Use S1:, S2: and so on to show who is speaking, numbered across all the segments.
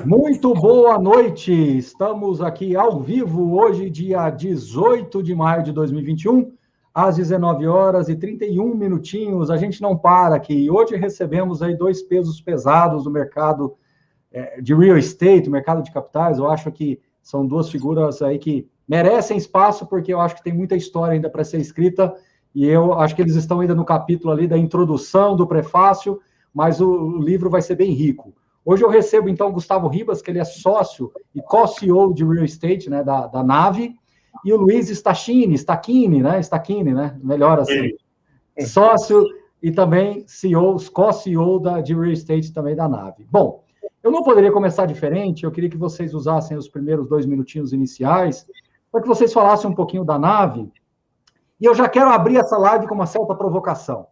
S1: Muito boa noite, estamos aqui ao vivo hoje, dia 18 de maio de 2021, às 19 horas e 31 minutinhos, a gente não para aqui. Hoje recebemos aí dois pesos pesados do mercado de real estate, mercado de capitais. Eu acho que são duas figuras aí que merecem espaço, porque eu acho que tem muita história ainda para ser escrita, e eu acho que eles estão ainda no capítulo ali da introdução, do prefácio, mas o livro vai ser bem rico. Hoje eu recebo, então, Gustavo Ribas, que ele é sócio e co-CEO de real estate, né, da Nave, e o Luiz Stachini, né, melhor assim, sócio e também CEO, co-CEO de real estate também da Nave. Bom, eu não poderia começar diferente, eu queria que vocês usassem os primeiros 2 minutinhos iniciais, para que vocês falassem um pouquinho da Nave, e eu já quero abrir essa live com uma certa provocação.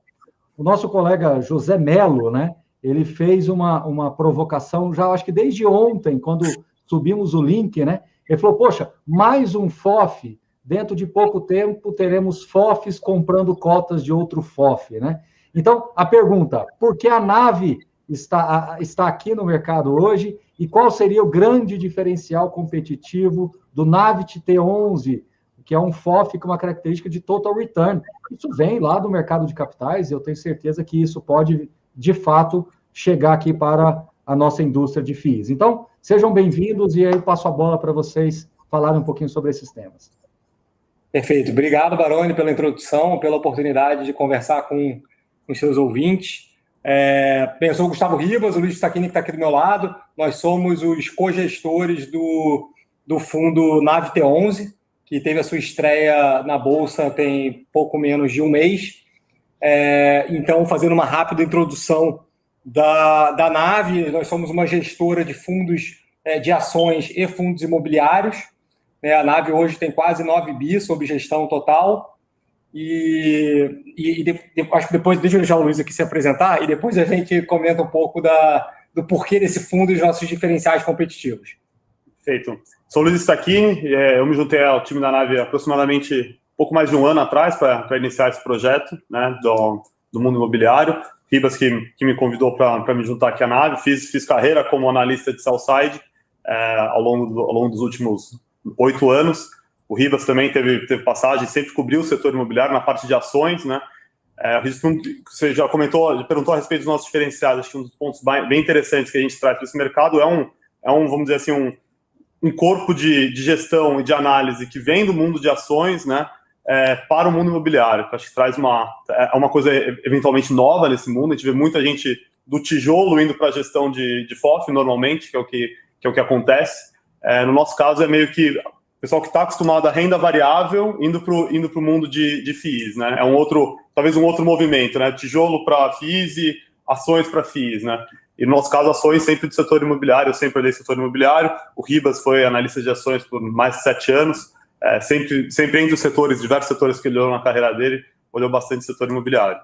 S1: O nosso colega José Melo, né, ele fez uma provocação, já acho que desde ontem, quando subimos o link, né? Ele falou, poxa, mais um FOF, dentro de pouco tempo teremos FOFs comprando cotas de outro FOF, né? Então, a pergunta, por que a Nave está aqui no mercado hoje e qual seria o grande diferencial competitivo do Navit T11, que é um FOF com uma característica de total return? Isso vem lá do mercado de capitais e eu tenho certeza que isso pode, de fato, chegar aqui para a nossa indústria de FIIs. Então, sejam bem-vindos e aí eu passo a bola para vocês falarem um pouquinho sobre esses temas.
S2: Perfeito. Obrigado, Baroni, pela introdução, pela oportunidade de conversar com os seus ouvintes. Eu sou o Gustavo Ribas, o Luiz Stachini que está aqui do meu lado. Nós somos os cogestores do fundo Nave T11, que teve a sua estreia na Bolsa tem pouco menos de um mês. Então, fazendo uma rápida introdução da Nave, nós somos uma gestora de fundos de ações e fundos imobiliários. A Nave hoje tem quase 9 bi sob gestão total. Acho que depois, deixa eu deixar o Luiz aqui se apresentar, e depois a gente comenta um pouco do porquê desse fundo e dos nossos diferenciais competitivos.
S3: Perfeito. Sou o Luiz Stachini, eu me juntei ao time da Nave aproximadamente pouco mais de um ano atrás para iniciar esse projeto, né, do mundo imobiliário. Ribas que me convidou para me juntar aqui à Nave. Fiz carreira como analista de sell-side ao longo dos últimos 8 anos. O Ribas também teve passagem, sempre cobriu o setor imobiliário na parte de ações, né? Você já perguntou a respeito dos nossos diferenciais. Acho que um dos pontos bem interessantes que a gente traz para esse mercado vamos dizer assim, um corpo de gestão e de análise que vem do mundo de ações, né, para o mundo imobiliário, que acho que traz uma coisa eventualmente nova nesse mundo. A gente vê muita gente do tijolo indo para a gestão de FOF, normalmente, que é o que acontece. No nosso caso, é meio que o pessoal que está acostumado à renda variável indo para o mundo de FIIs, né? Talvez um outro movimento, né? Tijolo para FIIs e ações para FIIs, né? E no nosso caso, ações sempre do setor imobiliário. Eu sempre olhei setor imobiliário. O Ribas foi analista de ações por mais de 7 anos. Sempre entre os setores, diversos setores que ele olhou na carreira dele, olhou bastante o setor imobiliário.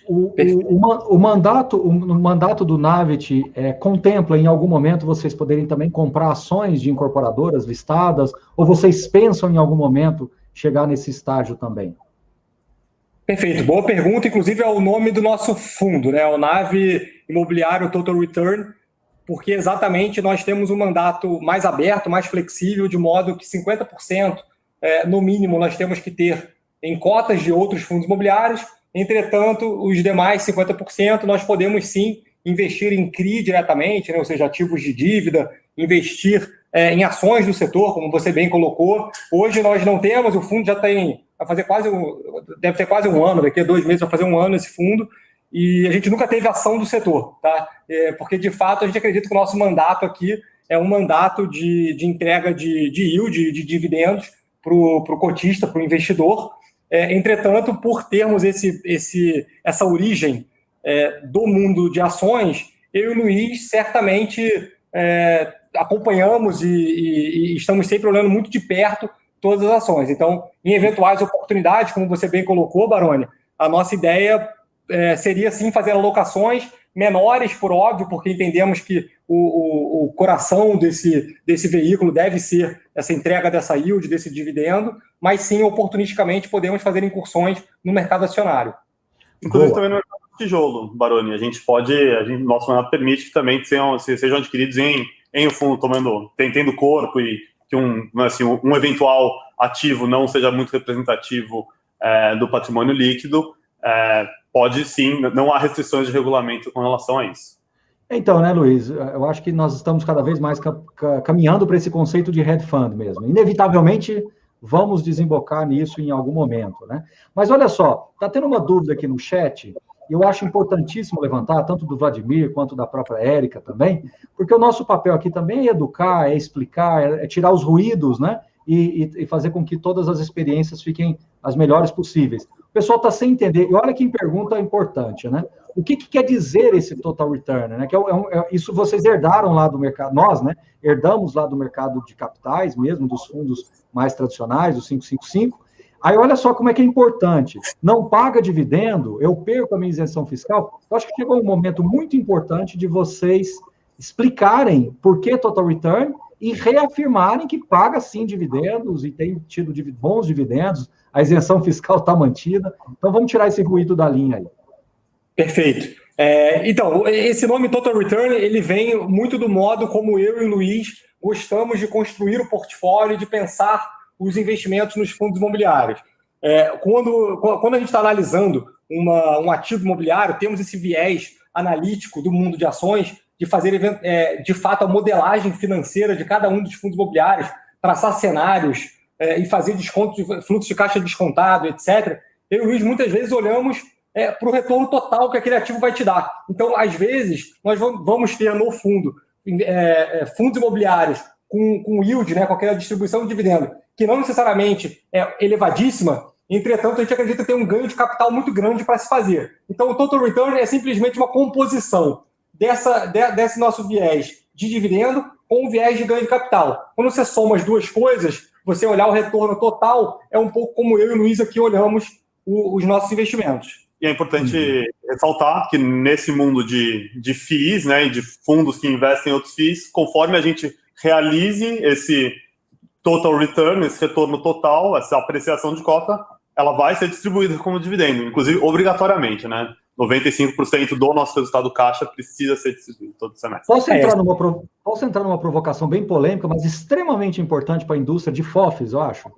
S1: O mandato do Navit contempla em algum momento vocês poderem também comprar ações de incorporadoras listadas, ou vocês pensam em algum momento chegar nesse estágio também?
S2: Perfeito, boa pergunta. Inclusive é o nome do nosso fundo, né? O Nave Imobiliário Total Return, porque exatamente nós temos um mandato mais aberto, mais flexível, de modo que 50%, no mínimo, nós temos que ter em cotas de outros fundos imobiliários. Entretanto, os demais 50% nós podemos sim investir em CRI diretamente, né? Ou seja, ativos de dívida, investir em ações do setor, como você bem colocou. Hoje nós não temos, o fundo já tem, deve ter quase um ano, daqui a 2 meses vai fazer um ano esse fundo, e a gente nunca teve ação do setor, tá? Porque, de fato, a gente acredita que o nosso mandato aqui é um mandato de entrega de yield, de dividendos para o cotista, para o investidor. Entretanto, por termos essa origem do mundo de ações, eu e o Luiz certamente acompanhamos e estamos sempre olhando muito de perto todas as ações. Então, em eventuais oportunidades, como você bem colocou, Baroni, a nossa ideia seria sim fazer alocações menores, por óbvio, porque entendemos que o coração desse veículo deve ser essa entrega dessa yield, desse dividendo, mas sim, oportunisticamente, podemos fazer incursões no mercado acionário.
S3: Inclusive também no mercado de tijolo, Baroni. Nosso mandato permite que também sejam adquiridos em em o fundo tendo corpo e que um eventual ativo não seja muito representativo do patrimônio líquido, pode sim, não há restrições de regulamento com relação a isso.
S1: Então, né, Luiz, eu acho que nós estamos cada vez mais caminhando para esse conceito de hedge fund mesmo. Inevitavelmente, vamos desembocar nisso em algum momento, né? Mas olha só, está tendo uma dúvida aqui no chat, e eu acho importantíssimo levantar, tanto do Vladimir quanto da própria Érica também, porque o nosso papel aqui também é educar, é explicar, é tirar os ruídos, né? E fazer com que todas as experiências fiquem as melhores possíveis. O pessoal está sem entender, e olha que pergunta importante, né? O que quer dizer esse total return? Né? Isso vocês herdaram lá do mercado, nós, né? Herdamos lá do mercado de capitais mesmo, dos fundos mais tradicionais, do 555. Aí olha só como é que é importante. Não paga dividendo, eu perco a minha isenção fiscal. Eu acho que chegou um momento muito importante de vocês explicarem por que total return e reafirmarem que paga sim dividendos e tem tido bons dividendos, a isenção fiscal está mantida. Então vamos tirar esse ruído da linha aí.
S2: Perfeito. Então, esse nome Total Return, ele vem muito do modo como eu e o Luiz gostamos de construir o portfólio, de pensar os investimentos nos fundos imobiliários. Quando a gente está analisando um ativo imobiliário, temos esse viés analítico do mundo de ações, de fazer, de fato, a modelagem financeira de cada um dos fundos imobiliários, traçar cenários e fazer desconto de fluxo de caixa descontado, etc. Eu e o Luiz muitas vezes olhamos para o retorno total que aquele ativo vai te dar. Então, às vezes, nós vamos ter no fundo fundos imobiliários com yield, né, com aquela distribuição de dividendo, que não necessariamente é elevadíssima, entretanto, a gente acredita ter um ganho de capital muito grande para se fazer. Então, o total return é simplesmente uma composição desse nosso viés de dividendo com o viés de ganho de capital. Quando você soma as duas coisas, você olhar o retorno total, é um pouco como eu e o Luiz aqui olhamos os nossos investimentos.
S3: E é importante ressaltar que nesse mundo de FIIs, né, e de fundos que investem em outros FIIs, conforme a gente realize esse total return, esse retorno total, essa apreciação de cota, ela vai ser distribuída como dividendo, inclusive obrigatoriamente, né? 95% do nosso resultado caixa precisa ser distribuído todo semestre.
S1: Posso entrar numa provocação bem polêmica, mas extremamente importante para a indústria de FOFs, eu acho?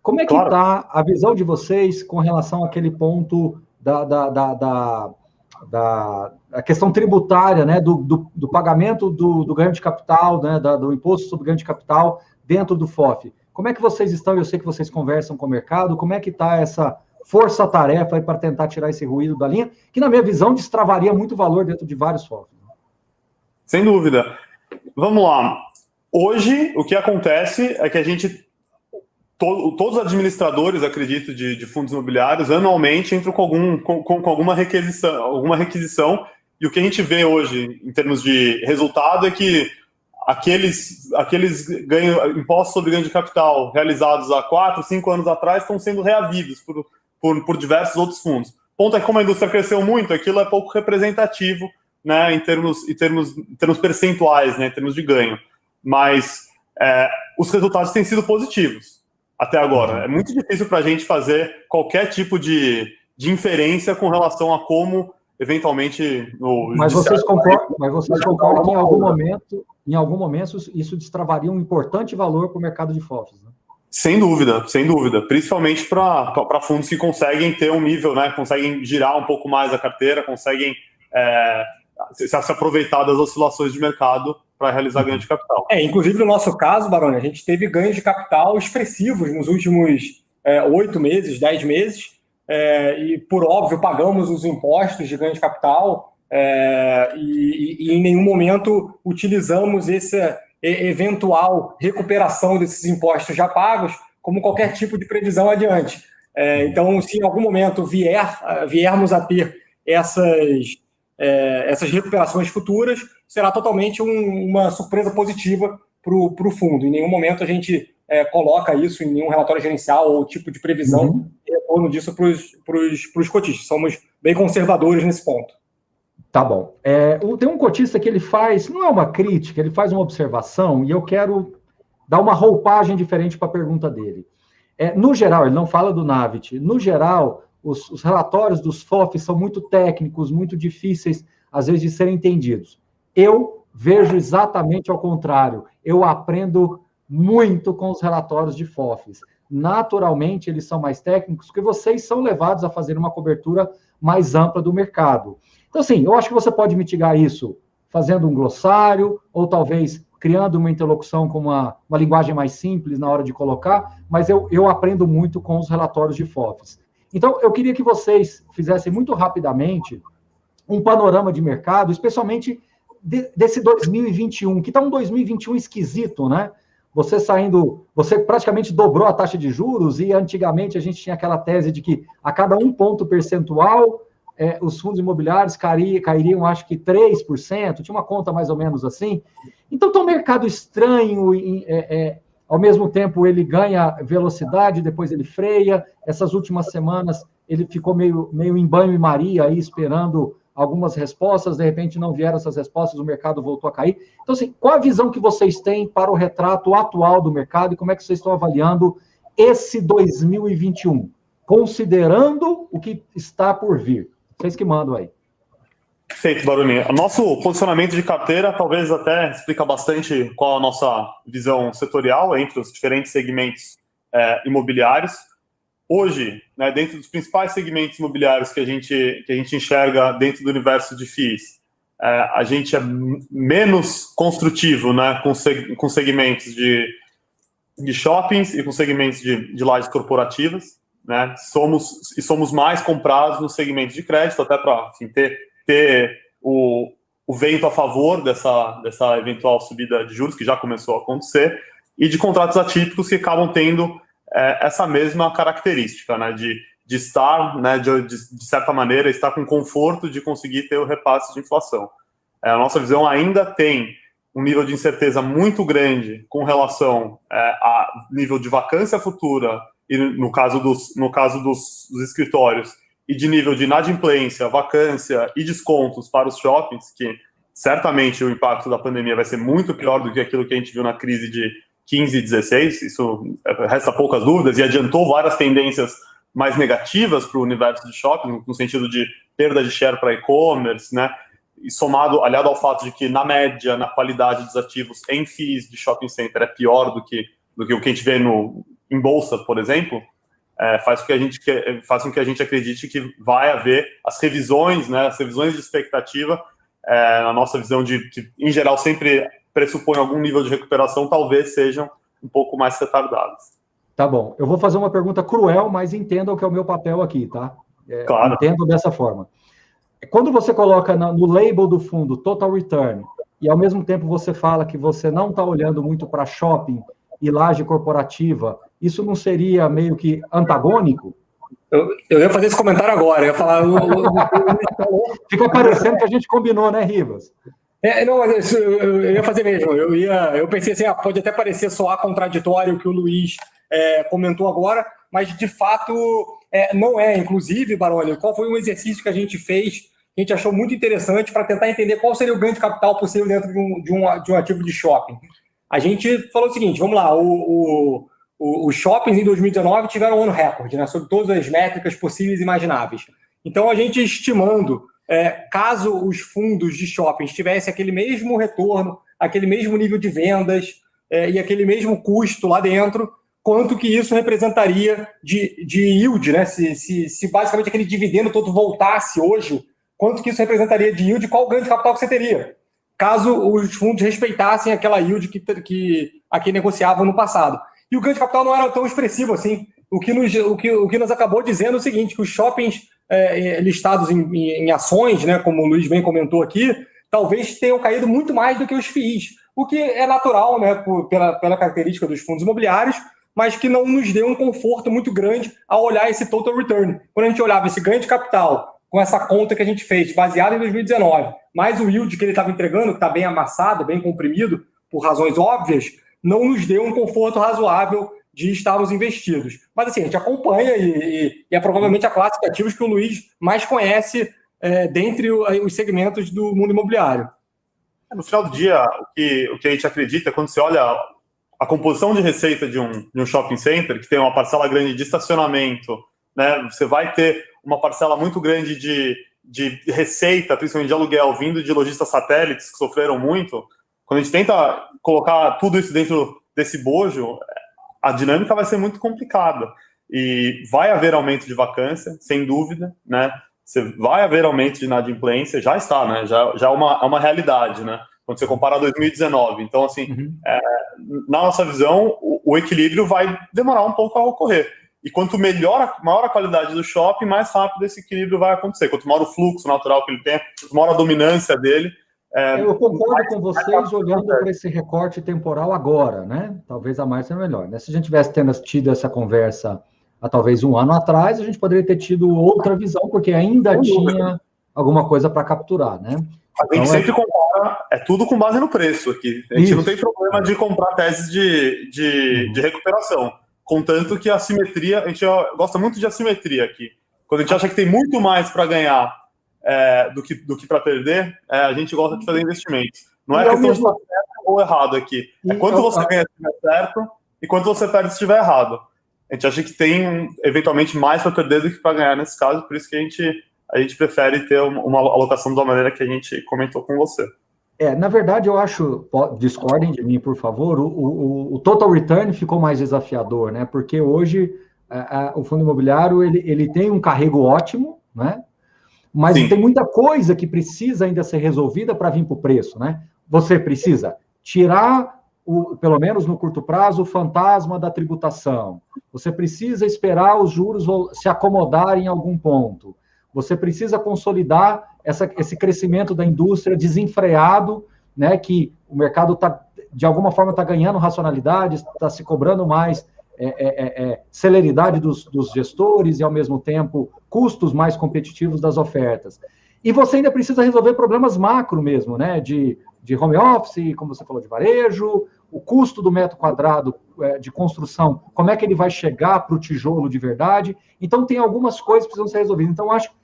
S1: Como é que está a visão de vocês com relação àquele ponto da questão tributária, né, do pagamento do ganho de capital, né, do imposto sobre ganho de capital dentro do FOF? Como é que vocês estão? Eu sei que vocês conversam com o mercado, como é que está essa força-tarefa para tentar tirar esse ruído da linha, que na minha visão destravaria muito valor dentro de vários FOFs?
S3: Sem dúvida. Vamos lá. Hoje, o que acontece é que a gente... Todos os administradores, acredito, de fundos imobiliários, anualmente entram com alguma requisição, e o que a gente vê hoje, em termos de resultado, é que aqueles impostos sobre ganho de capital realizados há 4, 5 anos atrás estão sendo reavidos por diversos outros fundos. O ponto é que, como a indústria cresceu muito, aquilo é pouco representativo, né, em termos percentuais, né, em termos de ganho. Mas os resultados têm sido positivos até agora. É muito difícil para a gente fazer qualquer tipo de inferência com relação a como, eventualmente...
S1: Mas vocês concordam que em algum momento, isso destravaria um importante valor para o mercado de FOFs, né?
S3: Sem dúvida. Principalmente para fundos que conseguem ter um nível, né, conseguem girar um pouco mais a carteira, conseguem se aproveitar das oscilações de mercado para realizar ganho de capital.
S2: Inclusive, no nosso caso, Baroni, a gente teve ganhos de capital expressivos nos últimos 8 meses, 10 meses, e, por óbvio, pagamos os impostos de ganho de capital e em nenhum momento utilizamos essa eventual recuperação desses impostos já pagos como qualquer tipo de previsão adiante. Então, se em algum momento viermos a ter essas recuperações futuras, será totalmente uma surpresa positiva para o fundo. Em nenhum momento a gente coloca isso em nenhum relatório gerencial ou tipo de previsão e retorno disso para os cotistas. Somos bem conservadores nesse ponto.
S1: Tá bom. Tem um cotista que ele faz, não é uma crítica, ele faz uma observação e eu quero dar uma roupagem diferente para a pergunta dele. No geral, ele não fala do Navit, no geral... Os relatórios dos FOFs são muito técnicos, muito difíceis, às vezes, de serem entendidos. Eu vejo exatamente ao contrário. Eu aprendo muito com os relatórios de FOFs. Naturalmente, eles são mais técnicos, porque vocês são levados a fazer uma cobertura mais ampla do mercado. Então, assim, eu acho que você pode mitigar isso fazendo um glossário, ou talvez criando uma interlocução com uma linguagem mais simples na hora de colocar, mas eu aprendo muito com os relatórios de FOFs. Então, eu queria que vocês fizessem muito rapidamente um panorama de mercado, especialmente desse 2021, que está um 2021 esquisito, né? Você praticamente dobrou a taxa de juros, e antigamente a gente tinha aquela tese de que a cada 1 ponto percentual os fundos imobiliários cairiam, acho que 3%, tinha uma conta mais ou menos assim. Então, está um mercado estranho, ao mesmo tempo ele ganha velocidade, depois ele freia. Essas últimas semanas ele ficou meio em banho-maria, aí, esperando algumas respostas, de repente não vieram essas respostas, o mercado voltou a cair. Então, assim, qual a visão que vocês têm para o retrato atual do mercado e como é que vocês estão avaliando esse 2021, considerando o que está por vir? Vocês que mandam aí.
S3: Perfeito, Baroni. O nosso posicionamento de carteira talvez até explica bastante qual a nossa visão setorial entre os diferentes segmentos imobiliários. Hoje, né, dentro dos principais segmentos imobiliários que a gente enxerga dentro do universo de FIIs, a gente é menos construtivo, né, com segmentos de shoppings e com segmentos de lajes corporativas, né? Somos mais comprados no segmento de crédito, até para ter o vento a favor dessa eventual subida de juros que já começou a acontecer, e de contratos atípicos que acabam tendo essa mesma característica, né, de estar, né, de certa maneira, estar com conforto de conseguir ter o repasse de inflação. A nossa visão ainda tem um nível de incerteza muito grande com relação a nível de vacância futura, e no caso dos escritórios, e de nível de inadimplência, vacância e descontos para os shoppings, que certamente o impacto da pandemia vai ser muito pior do que aquilo que a gente viu na crise de 15 e 16, isso resta poucas dúvidas, e adiantou várias tendências mais negativas para o universo de shopping, no sentido de perda de share para e-commerce, né? E aliado ao fato de que, na média, na qualidade dos ativos em FIIs de shopping center é pior do que o que a gente vê em bolsa, por exemplo, faz com que a gente acredite que vai haver as revisões, né, as revisões de expectativa, na nossa visão que, em geral, sempre pressupõe algum nível de recuperação, talvez sejam um pouco mais retardadas.
S1: Tá bom. Eu vou fazer uma pergunta cruel, mas entendam que é o meu papel aqui, tá?
S3: Claro.
S1: Entendo dessa forma. Quando você coloca no label do fundo Total Return, e ao mesmo tempo você fala que você não está olhando muito para shopping e laje corporativa, isso não seria meio que antagônico?
S2: Eu ia fazer esse comentário agora, eu ia falar...
S1: Fica parecendo que a gente combinou, né, Rivas?
S2: Não, mas eu ia fazer mesmo. Eu pensei assim, pode até parecer soar contraditório o que o Luiz comentou agora, mas de fato não é. Inclusive, Baroni, qual foi um exercício que a gente fez, que a gente achou muito interessante para tentar entender qual seria o ganho de capital possível dentro de um ativo de shopping. A gente falou o seguinte, vamos lá, os shoppings em 2019 tiveram um ano recorde, né, sobre todas as métricas possíveis e imagináveis. Então, a gente estimando, caso os fundos de shoppings tivessem aquele mesmo retorno, aquele mesmo nível de vendas e aquele mesmo custo lá dentro, quanto que isso representaria de yield, né? Se basicamente aquele dividendo todo voltasse hoje, quanto que isso representaria de yield, qual o ganho de capital que você teria, caso os fundos respeitassem aquela yield que aqui negociavam no passado. E o ganho de capital não era tão expressivo assim. O que nos acabou dizendo é o seguinte, que os shoppings listados em ações, né, como o Luiz bem comentou aqui, talvez tenham caído muito mais do que os FIIs, o que é natural, né, pela característica dos fundos imobiliários, mas que não nos deu um conforto muito grande ao olhar esse total return. Quando a gente olhava esse ganho de capital com essa conta que a gente fez, baseada em 2019, mais o yield que ele estava entregando, que está bem amassado, bem comprimido, por razões óbvias, não nos deu um conforto razoável de estarmos investidos. Mas assim, a gente acompanha e é provavelmente a classe de ativos que o Luiz mais conhece dentre os segmentos do mundo imobiliário.
S3: No final do dia, o que a gente acredita, quando você olha a composição de receita de um shopping center, que tem uma parcela grande de estacionamento, né, você vai ter uma parcela muito grande de de receita, principalmente de aluguel, vindo de lojistas satélites que sofreram muito, quando a gente tenta colocar tudo isso dentro desse bojo, a dinâmica vai ser muito complicada. E vai haver aumento de vacância, sem dúvida, né? Vai haver aumento de inadimplência, já está, né? Já é uma realidade, né? Quando você compara a 2019. Então, assim, na nossa visão, o equilíbrio vai demorar um pouco a ocorrer. E quanto maior a qualidade do shopping, mais rápido esse equilíbrio vai acontecer. Quanto maior o fluxo natural que ele tem, quanto maior a dominância dele.
S1: Eu concordo com vocês olhando para esse recorte temporal agora, né? Talvez a mais seja melhor, né? Se a gente tivesse tido essa conversa há talvez um ano atrás, a gente poderia ter tido outra visão, porque ainda tinha alguma coisa para capturar, né?
S3: A gente sempre compara, é tudo com base no preço aqui. A gente não tem problema de comprar teses de recuperação. Contanto que a assimetria, a gente gosta muito de assimetria aqui. Quando a gente acha que tem muito mais para ganhar do que para perder, a gente gosta de fazer investimentos. Não é questão de estar certo ou errado aqui. É quanto você ganha se estiver certo e quanto você perde se estiver errado. A gente acha que tem, eventualmente, mais para perder do que para ganhar nesse caso, por isso que a gente prefere ter uma alocação da maneira que a gente comentou com você.
S1: Na verdade, eu acho, discordem de mim, por favor, o total return ficou mais desafiador, né? Porque hoje o fundo imobiliário ele tem um carrego ótimo, né? Mas tem muita coisa que precisa ainda ser resolvida para vir para o preço, né? Você precisa tirar, pelo menos no curto prazo, o fantasma da tributação. Você precisa esperar os juros se acomodarem em algum ponto. Você precisa consolidar esse crescimento da indústria desenfreado, né, que o mercado de alguma forma está ganhando racionalidade, está se cobrando mais celeridade dos gestores e, ao mesmo tempo, custos mais competitivos das ofertas. E você ainda precisa resolver problemas macro mesmo, né, de home office, como você falou, de varejo, o custo do metro quadrado de construção, como é que ele vai chegar para o tijolo de verdade. Então, tem algumas coisas que precisam ser resolvidas. Então, acho que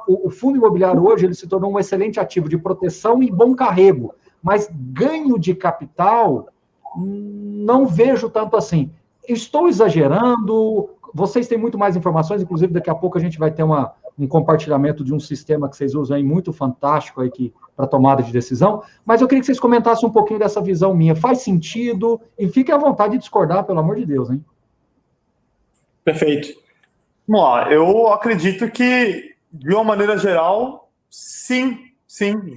S1: o fundo imobiliário hoje ele se tornou um excelente ativo de proteção e bom carrego, mas ganho de capital não vejo tanto assim. Estou exagerando, vocês têm muito mais informações, inclusive daqui a pouco a gente vai ter um compartilhamento de um sistema que vocês usam aí, muito fantástico aí para tomada de decisão, mas eu queria que vocês comentassem um pouquinho dessa visão minha. Faz sentido? E fiquem à vontade de discordar, pelo amor de Deus, hein?
S2: Perfeito.
S3: Vamos lá, eu acredito que, de uma maneira geral, sim,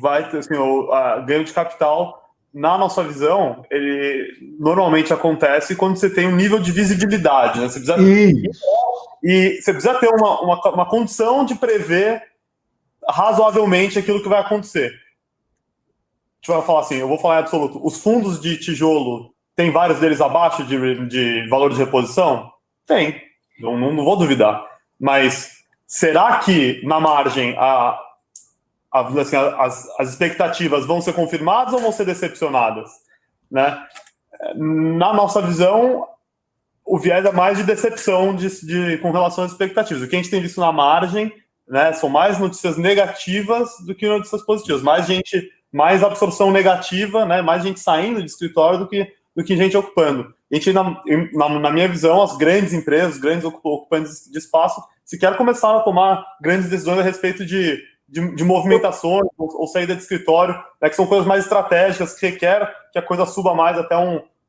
S3: vai ter assim, o ganho de capital. Na nossa visão, ele normalmente acontece quando você tem um nível de visibilidade, né? Você precisa, e você precisa ter uma condição de prever razoavelmente aquilo que vai acontecer. A gente vai falar assim, eu vou falar em absoluto, os fundos de tijolo, tem vários deles abaixo de valor de reposição? Tem, não vou duvidar. Mas será que, na margem, as expectativas vão ser confirmadas ou vão ser decepcionadas? Né? Na nossa visão, o viés é mais de decepção com relação às expectativas. O que a gente tem visto na margem, né, são mais notícias negativas do que notícias positivas. Mais absorção negativa, né, mais gente saindo de escritório do que gente ocupando. A gente, na minha visão, as grandes empresas, os grandes ocupantes de espaço, sequer começaram a tomar grandes decisões a respeito de movimentações ou saída de escritório, né, que são coisas mais estratégicas, que requer que a coisa suba mais até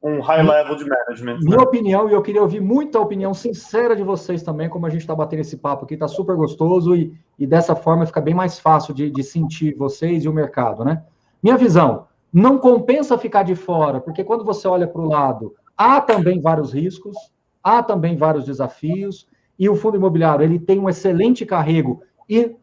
S3: um high level de management.
S1: Minha opinião, e eu queria ouvir muita opinião sincera de vocês também, como a gente está batendo esse papo aqui, está super gostoso e dessa forma fica bem mais fácil de sentir vocês e o mercado, né? Minha visão, não compensa ficar de fora, porque quando você olha para o lado, há também vários riscos, há também vários desafios, e o fundo imobiliário ele tem um excelente carrego e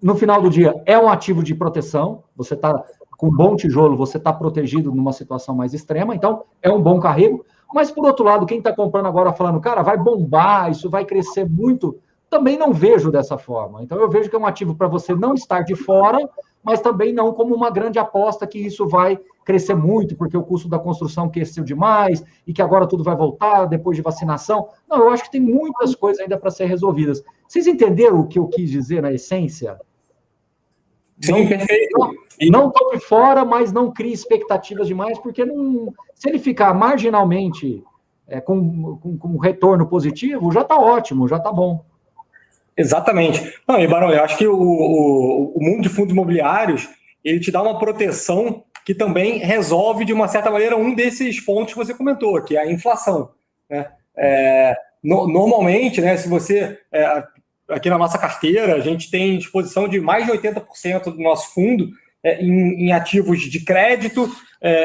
S1: no final do dia, é um ativo de proteção, você está com bom tijolo, você está protegido numa situação mais extrema, então é um bom carrego, mas por outro lado, quem está comprando agora falando, cara, vai bombar, isso vai crescer muito, também não vejo dessa forma. Então eu vejo que é um ativo para você não estar de fora, mas também não como uma grande aposta que isso vai crescer muito, porque o custo da construção cresceu demais, e que agora tudo vai voltar depois de vacinação. Não, eu acho que tem muitas coisas ainda para ser resolvidas. Vocês entenderam o que eu quis dizer na essência?
S2: Sim, perfeito.
S1: Não estou de fora, mas não crie expectativas demais, porque se ele ficar marginalmente com retorno positivo, já está ótimo, já está bom.
S2: Exatamente. Não, e Barão, eu acho que o mundo de fundos imobiliários, ele te dá uma proteção que também resolve, de uma certa maneira, um desses pontos que você comentou, que é a inflação, né? Normalmente, né, se você... aqui na nossa carteira, a gente tem disposição de mais de 80% do nosso fundo em ativos de crédito,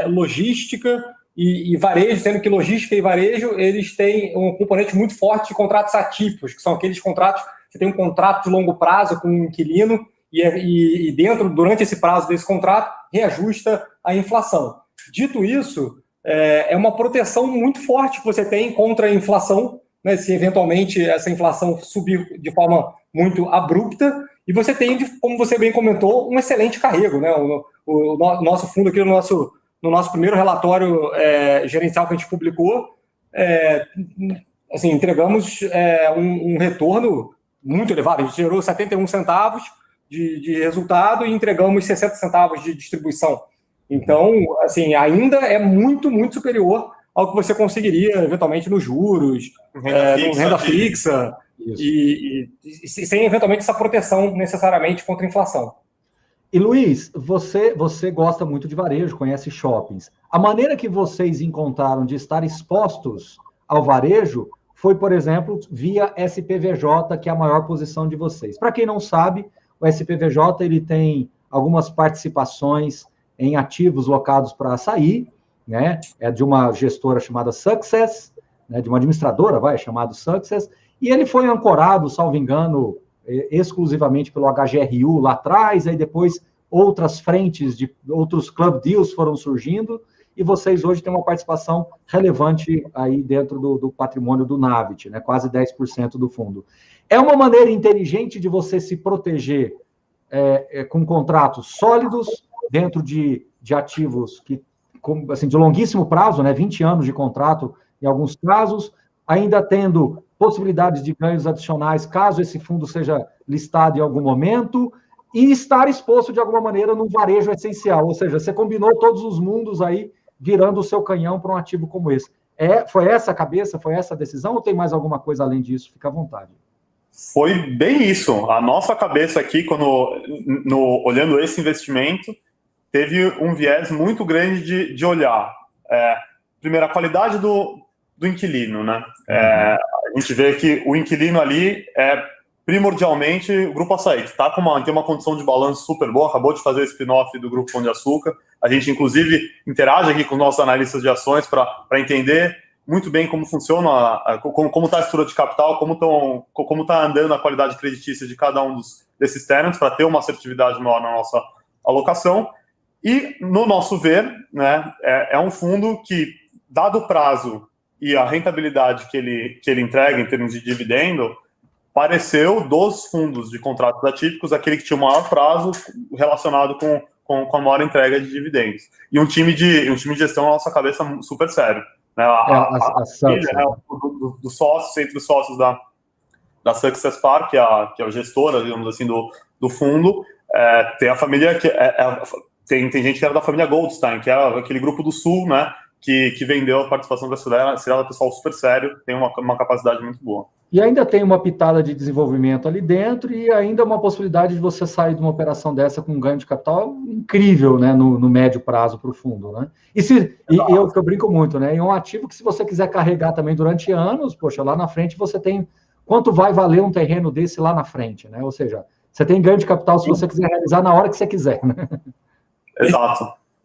S2: logística e varejo, sendo que logística e varejo, eles têm um componente muito forte de contratos atípicos, que são aqueles contratos, você tem um contrato de longo prazo com um inquilino e durante esse prazo desse contrato, reajusta a inflação. Dito isso, é uma proteção muito forte que você tem contra a inflação, né, se eventualmente essa inflação subir de forma muito abrupta, e você tem, como você bem comentou, um excelente carrego, né? O nosso fundo aqui no nosso primeiro relatório gerencial que a gente publicou, assim, entregamos um retorno muito elevado. A gente gerou 71 centavos de resultado e entregamos 60 centavos de distribuição. Então, assim, ainda é muito, muito superior ao que você conseguiria, eventualmente, nos juros, renda fixa e sem, eventualmente, essa proteção necessariamente contra a inflação.
S1: E, Luiz, você gosta muito de varejo, conhece shoppings. A maneira que vocês encontraram de estar expostos ao varejo foi, por exemplo, via SPVJ, que é a maior posição de vocês. Para quem não sabe, o SPVJ ele tem algumas participações em ativos locados para açaí, né? É de uma gestora chamada Success, né? De uma administradora, chamada Success, e ele foi ancorado, salvo engano, exclusivamente pelo HGRU lá atrás, aí depois outras frentes de outros club deals foram surgindo, e vocês hoje têm uma participação relevante aí dentro do patrimônio do Navit, né? Quase 10% do fundo. É uma maneira inteligente de você se proteger com contratos sólidos dentro de ativos que, assim, de longuíssimo prazo, né? 20 anos de contrato em alguns casos, ainda tendo possibilidades de ganhos adicionais caso esse fundo seja listado em algum momento, e estar exposto de alguma maneira num varejo essencial, ou seja, você combinou todos os mundos aí virando o seu canhão para um ativo como esse. Foi essa a cabeça, foi essa a decisão, ou tem mais alguma coisa além disso? Fica à vontade.
S3: Foi bem isso. A nossa cabeça aqui, olhando esse investimento, teve um viés muito grande de olhar. Primeiro, a qualidade do inquilino, né? A gente vê que o inquilino ali é primordialmente o Grupo Açaí, que tem uma condição de balanço super boa, acabou de fazer o spin-off do Grupo Pão de Açúcar. A gente, inclusive, interage aqui com os nossos analistas de ações para entender muito bem como funciona, como está a estrutura de capital, como está andando a qualidade creditícia de cada um desses tenants, para ter uma assertividade maior na nossa alocação. E, no nosso ver, né, é um fundo que, dado o prazo e a rentabilidade que ele entrega em termos de dividendo, pareceu, dos fundos de contratos atípicos, aquele que tinha o maior prazo relacionado com a maior entrega de dividendos. E um time de gestão na nossa cabeça super sério. Né? A família, né, dos sócios, entre os sócios da Success Park, que é a gestora, digamos assim, do fundo, tem a família que tem gente que era da família Goldstein, que era aquele grupo do Sul, né, que vendeu a participação da Cirela, pessoal super sério, tem uma capacidade muito boa.
S1: E ainda tem uma pitada de desenvolvimento ali dentro e ainda uma possibilidade de você sair de uma operação dessa com um ganho de capital incrível, né, no médio prazo para o fundo, né? E eu brinco muito, né? É um ativo que, se você quiser carregar também durante anos, poxa, lá na frente você tem quanto vai valer um terreno desse lá na frente, né? Ou seja, você tem ganho de capital se você quiser realizar na hora que você quiser, né?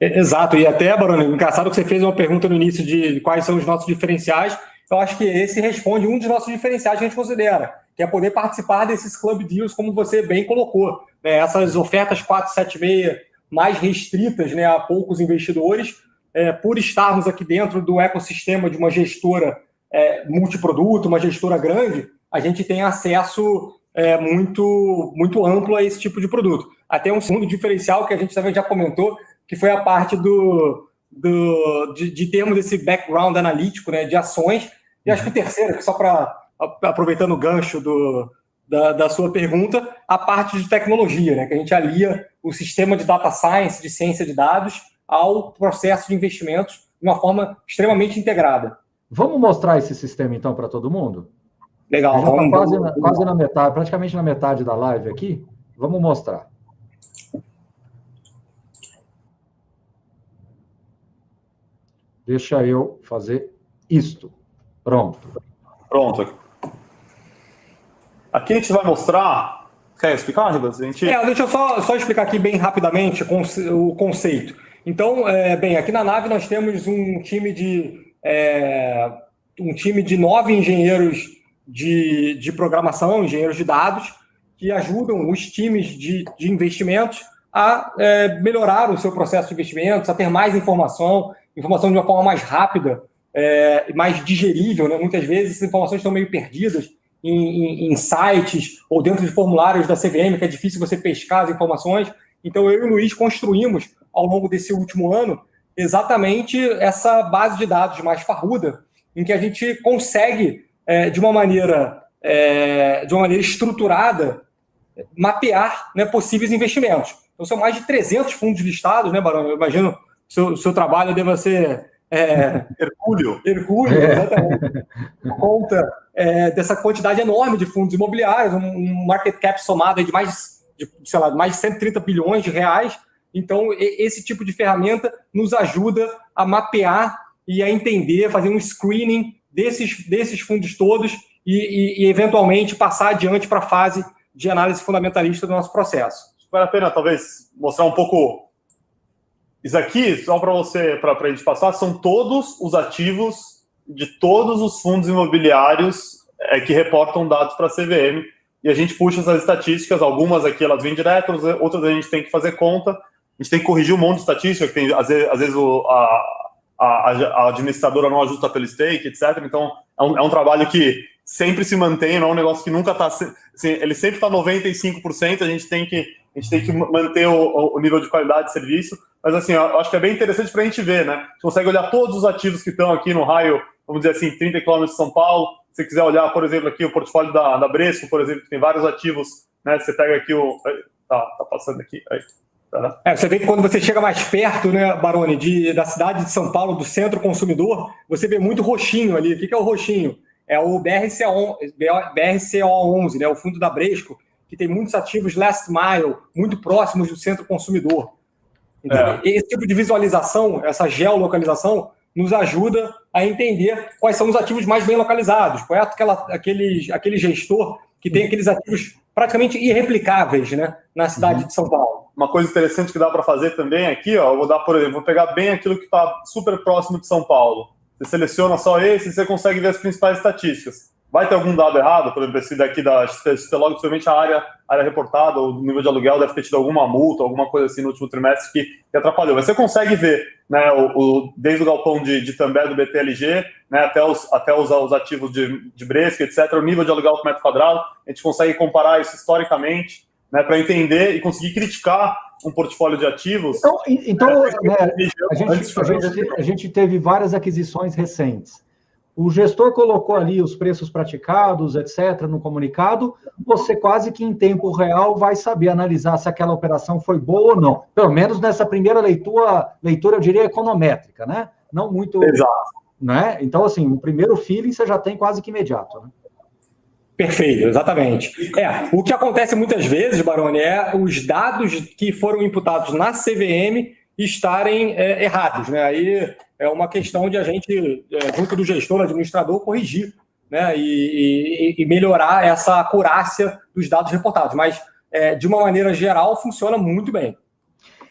S2: Exato, e até, Barone, engraçado que você fez uma pergunta no início de quais são os nossos diferenciais. Eu acho que esse responde um dos nossos diferenciais que a gente considera, que é poder participar desses club deals, como você bem colocou, né? Essas ofertas 476 mais restritas, né, a poucos investidores, por estarmos aqui dentro do ecossistema de uma gestora multiproduto, uma gestora grande, a gente tem acesso muito, muito amplo a esse tipo de produto. Até um segundo diferencial que a gente também já comentou, que foi a parte de termos esse background analítico, né, de ações. E acho que o terceiro, que só para aproveitando o gancho da sua pergunta, a parte de tecnologia, né, que a gente alia o sistema de data science, de ciência de dados, ao processo de investimentos de uma forma extremamente integrada.
S1: Vamos mostrar esse sistema, então, para todo mundo?
S2: Legal.
S1: Já está quase na metade, praticamente na metade da live aqui. Vamos mostrar. Deixa eu fazer isto. Pronto.
S3: Pronto. Aqui a gente vai mostrar... Quer explicar, Ribas?
S2: Deixa eu só explicar aqui bem rapidamente o conceito. Então, bem, aqui na nave nós temos um time de 9 engenheiros de programação, engenheiros de dados, que ajudam os times de investimentos a melhorar o seu processo de investimentos, a ter mais informação de uma forma mais rápida, mais digerível, né? Muitas vezes essas informações estão meio perdidas em sites ou dentro de formulários da CVM, que é difícil você pescar as informações. Então, eu e o Luiz construímos, ao longo desse último ano, exatamente essa base de dados mais parruda, em que a gente consegue, de uma maneira estruturada, mapear, né, possíveis investimentos. Então, são mais de 300 fundos listados, né, Barão? Eu imagino que o seu trabalho deva ser...
S3: Hercúleo,
S2: exatamente. Por conta dessa quantidade enorme de fundos imobiliários, um market cap somado de mais de 130 bilhões de reais. Então, esse tipo de ferramenta nos ajuda a mapear e a entender, fazer um screening desses fundos todos e eventualmente, passar adiante para a fase de análise fundamentalista do nosso processo.
S3: Vale a pena, talvez, mostrar um pouco... Isso aqui, só para a gente passar, são todos os ativos de todos os fundos imobiliários que reportam dados para a CVM, e a gente puxa essas estatísticas, algumas aqui elas vêm direto, outras a gente tem que fazer conta, a gente tem que corrigir um monte de estatística, que tem, às vezes a administradora não ajusta pelo stake, etc. Então, é um trabalho que sempre se mantém, não é um negócio que nunca está... Assim, ele sempre está 95%, a gente tem que manter o nível de qualidade de serviço. Mas, assim, eu acho que é bem interessante para a gente ver, né? Você consegue olhar todos os ativos que estão aqui no raio, vamos dizer assim, 30 km de São Paulo. Se você quiser olhar, por exemplo, aqui o portfólio da Bresco, por exemplo, que tem vários ativos, né? Você pega aqui o... Tá passando aqui. Aí.
S2: Você vê que quando você chega mais perto, né, Baroni, da cidade de São Paulo, do centro consumidor, você vê muito roxinho ali. O que é o roxinho? É o BRCO11, né? O fundo da Bresco, que tem muitos ativos last mile, muito próximos do centro consumidor. Então, esse tipo de visualização, essa geolocalização, nos ajuda a entender quais são os ativos mais bem localizados, qual é aquele gestor que tem aqueles ativos praticamente irreplicáveis, né, na cidade de São Paulo.
S3: Uma coisa interessante que dá para fazer também aqui, ó, vou pegar bem aquilo que está super próximo de São Paulo. Você seleciona só esse e você consegue ver as principais estatísticas. Vai ter algum dado errado? Por exemplo, esse daqui da XPlog, possivelmente a área reportada, o nível de aluguel deve ter tido alguma multa, alguma coisa assim no último trimestre que atrapalhou. Mas você consegue ver, né, desde o galpão de També do BTLG, né, até os ativos de Bresco, etc., o nível de aluguel por metro quadrado, a gente consegue comparar isso historicamente, né, para entender e conseguir criticar um portfólio de ativos.
S1: Então né, a gente teve várias aquisições recentes. O gestor colocou ali os preços praticados, etc., no comunicado, você quase que em tempo real vai saber analisar se aquela operação foi boa ou não. Pelo menos nessa primeira leitura eu diria, econométrica, né? Não muito...
S3: Exato.
S1: Né? Então, assim, o primeiro feeling você já tem quase que imediato, né?
S2: Perfeito, exatamente. O que acontece muitas vezes, Baroni, é os dados que foram imputados na CVM estarem errados, né? Aí é uma questão de a gente, junto do gestor, administrador, corrigir, né? E melhorar essa acurácia dos dados reportados. Mas, de uma maneira geral, funciona muito bem.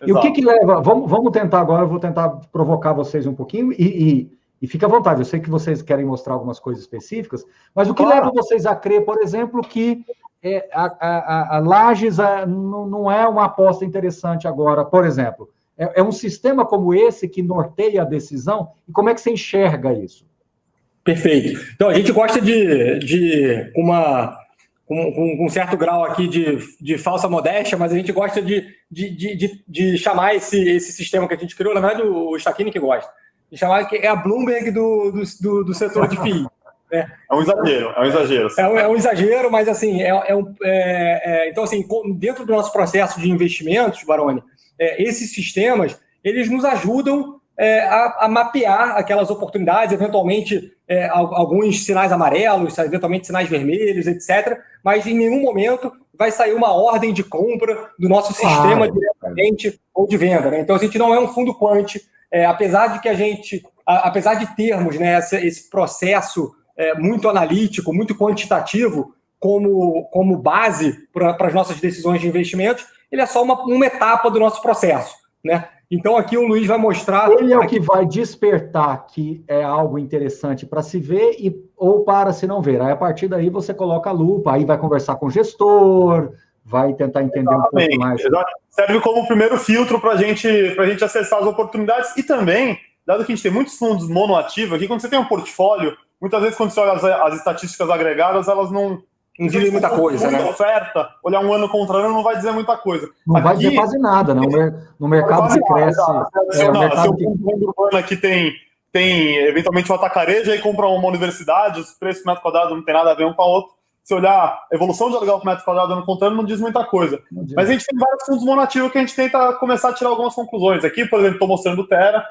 S1: E Exato. O que leva... Vamos tentar agora, eu vou tentar provocar vocês um pouquinho e fica à vontade. Eu sei que vocês querem mostrar algumas coisas específicas, mas o que leva vocês a crer, por exemplo, que a Lages não é uma aposta interessante agora, por exemplo? É um sistema como esse que norteia a decisão? E como é que você enxerga isso?
S2: Perfeito. Então, a gente gosta com um certo grau aqui de falsa modéstia, mas a gente gosta de chamar esse sistema que a gente criou, na verdade, o Stachini que gosta, de chamar que é a Bloomberg do setor de FII.
S3: É um exagero.
S2: É um exagero, mas assim, então, assim, dentro do nosso processo de investimentos, Baroni, esses sistemas, eles nos ajudam a mapear aquelas oportunidades, eventualmente alguns sinais amarelos, eventualmente sinais vermelhos, etc. Mas em nenhum momento vai sair uma ordem de compra do nosso sistema diretamente ou de venda, né? Então a gente não é um fundo quant, apesar de termos, né, esse processo muito analítico, muito quantitativo como base para as nossas decisões de investimentos, ele é só uma etapa do nosso processo, né? Então, aqui o Luiz vai mostrar...
S1: Ele é o que vai despertar que é algo interessante para se ver ou para se não ver. Aí, a partir daí, você coloca a lupa, aí vai conversar com o gestor, vai tentar entender um pouco mais.
S3: Serve como primeiro filtro para a gente acessar as oportunidades e também, dado que a gente tem muitos fundos monoativos aqui, quando você tem um portfólio, muitas vezes quando você olha as estatísticas agregadas, elas não dizem muita coisa, né? Oferta, olhar um ano contra ano não vai dizer muita coisa.
S1: Não vai dizer quase nada, né? No mercado que cresce...
S3: Se o fundo urbano aqui tem eventualmente um atacarejo, aí compra uma universidade, os preços por metro quadrado não tem nada a ver um com a outra. Se olhar a evolução de aluguel por metro quadrado ano contra ano, não diz muita coisa. Mas a gente tem vários fundos monoativos que a gente tenta começar a tirar algumas conclusões. Aqui, por exemplo, estou mostrando o Terra,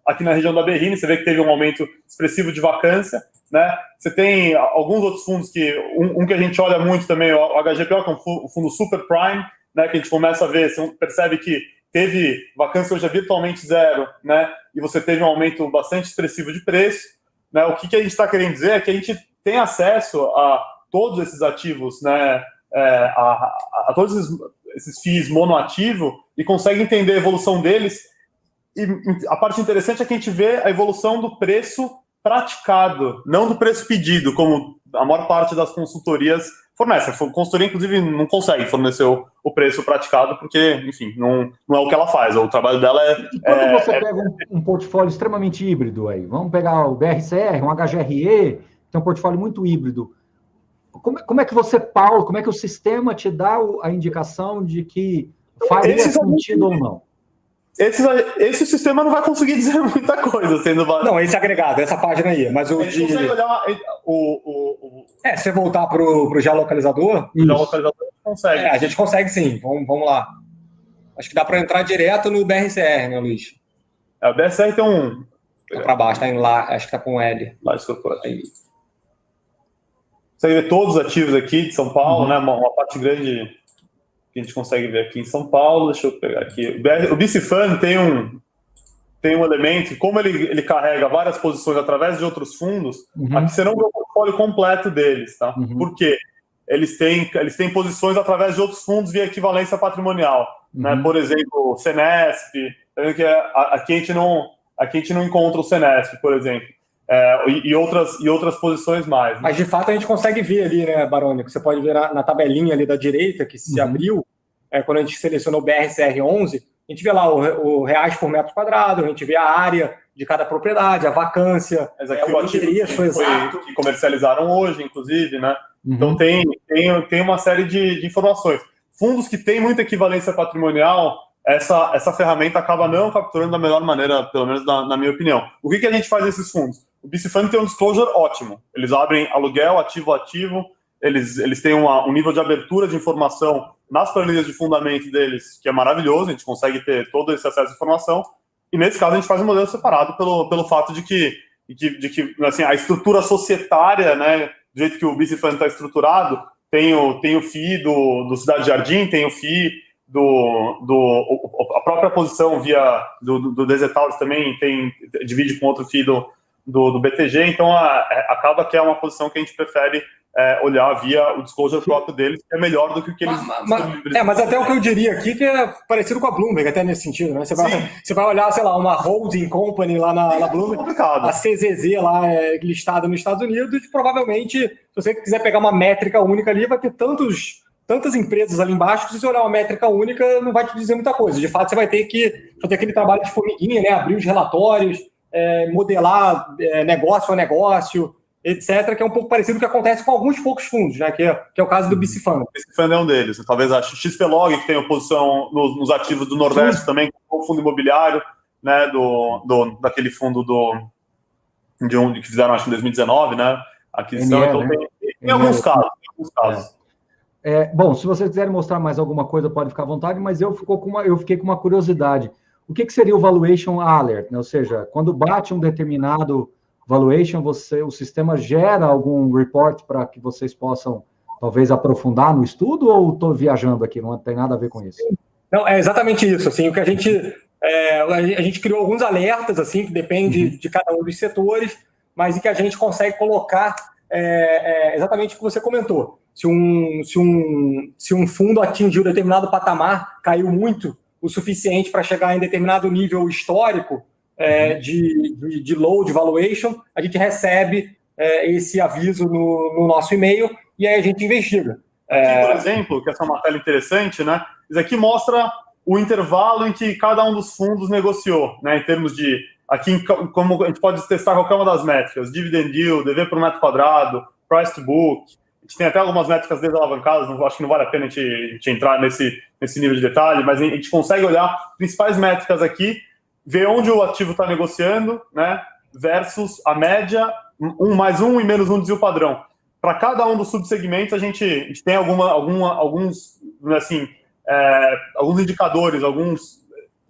S3: aqui na região da Berrini, você vê que teve um aumento expressivo de vacância, né? Você tem alguns outros fundos que... Um que a gente olha muito também, o HGPO, que é um fundo super prime, né? Que a gente começa a ver, você percebe que teve vacância hoje é virtualmente zero, né? E você teve um aumento bastante expressivo de preço, né? O que a gente está querendo dizer é que a gente tem acesso a todos esses ativos, né? A todos esses FIIs monoativo e consegue entender a evolução deles. E a parte interessante é que a gente vê a evolução do preço praticado, não do preço pedido, como a maior parte das consultorias fornece. A consultoria, inclusive, não consegue fornecer o preço praticado, porque, enfim, não é o que ela faz. O trabalho dela é...
S1: E quando você pega um portfólio extremamente híbrido aí, vamos pegar o BRCR, um HGRE, tem um portfólio muito híbrido. Como é que você pauta, como é que o sistema te dá a indicação de que faria sentido ou não?
S3: Esse sistema não vai conseguir dizer muita coisa, sendo...
S2: Não, esse agregado, essa página aí, mas o de...
S3: consegue olhar
S2: se você voltar para o geolocalizador...
S3: O geolocalizador a gente consegue.
S2: A gente consegue sim, vamos lá. Acho que dá para entrar direto no BRCR, né, Luiz?
S3: O BRCR tem um...
S2: Tá para baixo, tá indo lá, acho que tá com L.
S3: Lá, aí. Você vê todos os ativos aqui de São Paulo, né? Uma parte grande que a gente consegue ver aqui em São Paulo. Deixa eu pegar aqui. O BC-Fund tem um elemento, como ele carrega várias posições através de outros fundos, aqui você não vê o portfólio completo deles, tá? Por quê? Eles têm posições através de outros fundos via equivalência patrimonial, né? Por exemplo, o Senesp, que aqui a gente não encontra o Senesp, por exemplo. E outras posições mais. Né?
S2: Mas, de fato, a gente consegue ver ali, né, Baroni? Você pode ver na tabelinha ali da direita, que se abriu, quando a gente selecionou o BRCR11, a gente vê lá o reais por metro quadrado, a gente vê a área de cada propriedade, a vacância,
S3: o ativo exato que comercializaram hoje, inclusive, né? Então, tem uma série de informações. Fundos que têm muita equivalência patrimonial, essa ferramenta acaba não capturando da melhor maneira, pelo menos na minha opinião. O que a gente faz nesses fundos? O BC Fund tem um disclosure ótimo. Eles abrem aluguel, ativo, eles têm um nível de abertura de informação nas planilhas de fundamento deles, que é maravilhoso, a gente consegue ter todo esse acesso à informação, e nesse caso a gente faz um modelo separado pelo fato de que assim, a estrutura societária, né, do jeito que o BC Fund está estruturado, tem o FII do Cidade Jardim, tem o FII a própria posição do Desetaurus também divide com outro FII do BTG, então acaba que é uma posição que a gente prefere olhar via o disclosure próprio deles, que é melhor do que o que eles...
S2: Mas até o que eu diria aqui que é parecido com a Bloomberg, até nesse sentido, né? Você vai olhar, sei lá, uma holding company lá na Bloomberg, a CZZ lá é listada nos Estados Unidos, e provavelmente, se você quiser pegar uma métrica única ali, vai ter tantas empresas ali embaixo que se você olhar uma métrica única não vai te dizer muita coisa. De fato, você vai ter que fazer aquele trabalho de formiguinha, né? Abrir os relatórios, modelar negócio a negócio, etc., que é um pouco parecido com o que acontece com alguns poucos fundos, né? Que é o caso do BC Fund.
S3: O BC Fund é um deles. Talvez a XPlog, que tem oposição nos ativos do Nordeste também, com o fundo imobiliário, né? Daquele fundo que fizeram, acho, em 2019, né? Aquisição. Então, tem alguns casos.
S1: Bom, se vocês quiserem mostrar mais alguma coisa, pode ficar à vontade, mas eu fiquei com uma curiosidade. O que seria o Valuation Alert? Né? Ou seja, quando bate um determinado valuation, o sistema gera algum report para que vocês possam, talvez, aprofundar no estudo, ou estou viajando aqui? Não tem nada a ver com isso.
S2: Não, é exatamente isso. Assim, o que a gente criou alguns alertas, assim, que depende de cada um dos setores, mas em que a gente consegue colocar exatamente o que você comentou. Se um fundo atingiu determinado patamar, caiu muito o suficiente para chegar em determinado nível histórico de low, de valuation, a gente recebe esse aviso no nosso e-mail e aí a gente investiga.
S3: Aqui, por exemplo, que essa é uma tela interessante, né? Isso aqui mostra o intervalo em que cada um dos fundos negociou, né? Em termos de... Aqui, como a gente pode testar qualquer uma das métricas, dividend yield, DV por metro quadrado, price to book. A gente tem até algumas métricas desalavancadas, acho que não vale a pena a gente entrar nesse nível de detalhe, mas a gente consegue olhar principais métricas aqui, ver onde o ativo está negociando, né? Versus a média, 1 mais 1 e menos 1 desvio padrão. Para cada um dos subsegmentos, a gente tem alguns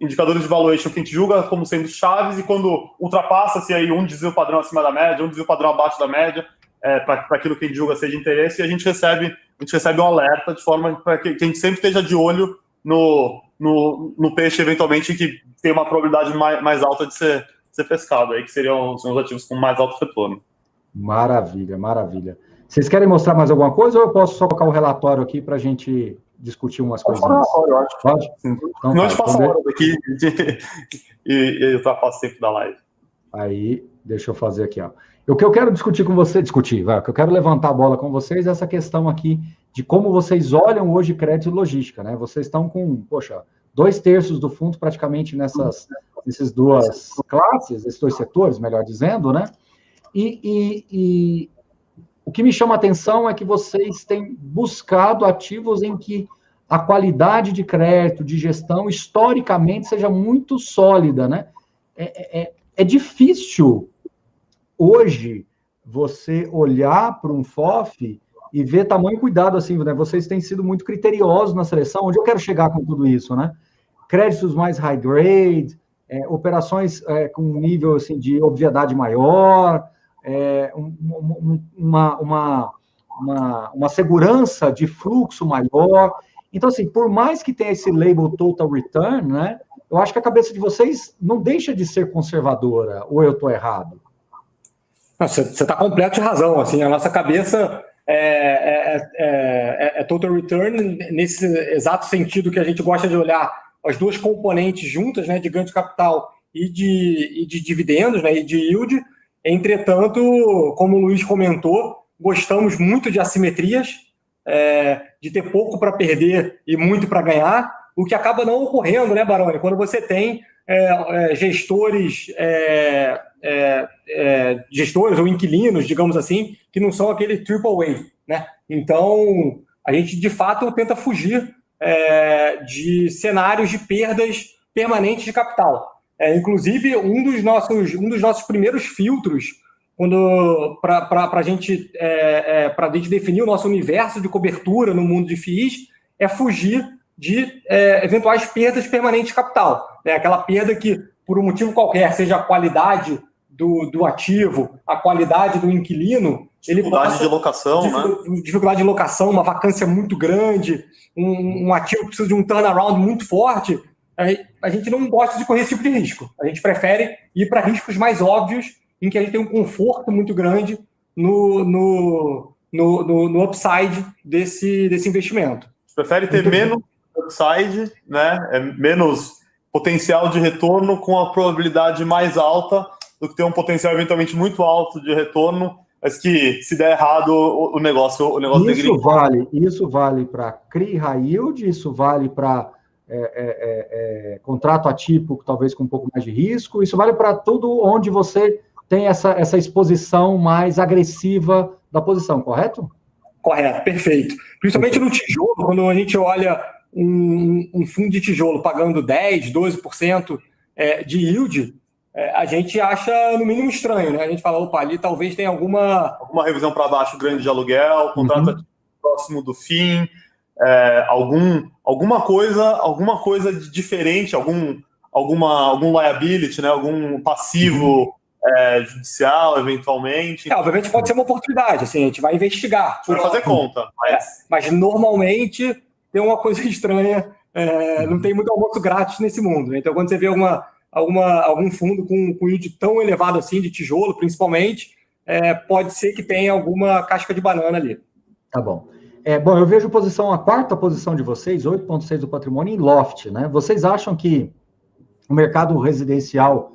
S3: indicadores de valuation que a gente julga como sendo chaves, e quando ultrapassa-se aí um desvio padrão acima da média, um desvio padrão abaixo da média, para aquilo que a gente julga ser de interesse, e a gente recebe um alerta de forma para que a gente sempre esteja de olho no peixe, eventualmente, que tem uma probabilidade mais alta de ser pescado, aí, que seriam os ativos com mais alto retorno.
S1: Maravilha, maravilha. Vocês querem mostrar mais alguma coisa, ou eu posso só colocar o relatório aqui para a gente discutir umas coisinhas?
S3: Pode? Então, não, a gente passa a hora daqui e ultrapassa o tempo da live.
S1: Aí, deixa eu fazer aqui, ó. O que eu quero discutir com você, o que eu quero levantar a bola com vocês é essa questão aqui de como vocês olham hoje crédito e logística, né? Vocês estão com, 2/3 do fundo praticamente nessas duas classes, esses dois setores, melhor dizendo, né? E o que me chama a atenção é que vocês têm buscado ativos em que a qualidade de crédito, de gestão, historicamente, seja muito sólida, né? É difícil, hoje, você olhar para um FOF e ver tamanho cuidado, assim, né? Vocês têm sido muito criteriosos na seleção. Onde eu quero chegar com tudo isso, né? Créditos mais high grade, operações com um nível, assim, de obviedade maior, uma segurança de fluxo maior. Então, assim, por mais que tenha esse label total return, né, eu acho que a cabeça de vocês não deixa de ser conservadora, ou eu estou errado?
S2: Você está completo de razão. Assim, a nossa cabeça é total return nesse exato sentido que a gente gosta de olhar as duas componentes juntas, né, de ganho de capital e de dividendos, né, e de yield. Entretanto, como o Luiz comentou, gostamos muito de assimetrias, de ter pouco para perder e muito para ganhar, o que acaba não ocorrendo, né, Baroni? Quando você tem gestores ou inquilinos, digamos assim, que não são aquele triple A, né? Então, a gente, de fato, tenta fugir de cenários de perdas permanentes de capital. Inclusive, um dos nossos primeiros filtros para a gente definir o nosso universo de cobertura no mundo de FIIs é fugir de eventuais perdas permanentes de capital. Aquela perda que, por um motivo qualquer, seja a qualidade do ativo, a qualidade do inquilino...
S3: Dificuldade de locação, né?
S2: Dificuldade de locação, uma vacância muito grande, um ativo que precisa de um turnaround muito forte... A gente não gosta de correr esse tipo de risco. A gente prefere ir para riscos mais óbvios, em que a gente tem um conforto muito grande no upside desse investimento.
S3: Prefere ter menos upside, né? Menos potencial de retorno com a probabilidade mais alta do que ter um potencial eventualmente muito alto de retorno, mas que, se der errado, o negócio
S1: Isso vale para CRI High Yield, isso vale para contrato atípico, talvez com um pouco mais de risco. Isso vale para tudo onde você tem essa exposição mais agressiva da posição, correto?
S2: Correto, perfeito. Principalmente no tijolo, quando a gente olha um fundo de tijolo pagando 10%, 12% de yield, a gente acha, no mínimo, estranho, né? A gente fala, opa, ali talvez tenha alguma
S3: revisão para baixo grande de aluguel, contrato próximo do fim... alguma coisa de diferente, algum liability, né? Algum passivo judicial, eventualmente.
S2: Obviamente pode ser uma oportunidade, assim, a gente vai investigar.
S3: Por fazer conta.
S2: Mas normalmente tem uma coisa estranha, não tem muito almoço grátis nesse mundo. Né? Então, quando você vê algum fundo com yield tão elevado assim, de tijolo, principalmente, pode ser que tenha alguma casca de banana ali.
S1: Tá bom. Bom, eu vejo a quarta posição de vocês, 8,6% do patrimônio, em Loft, né? Vocês acham que o mercado residencial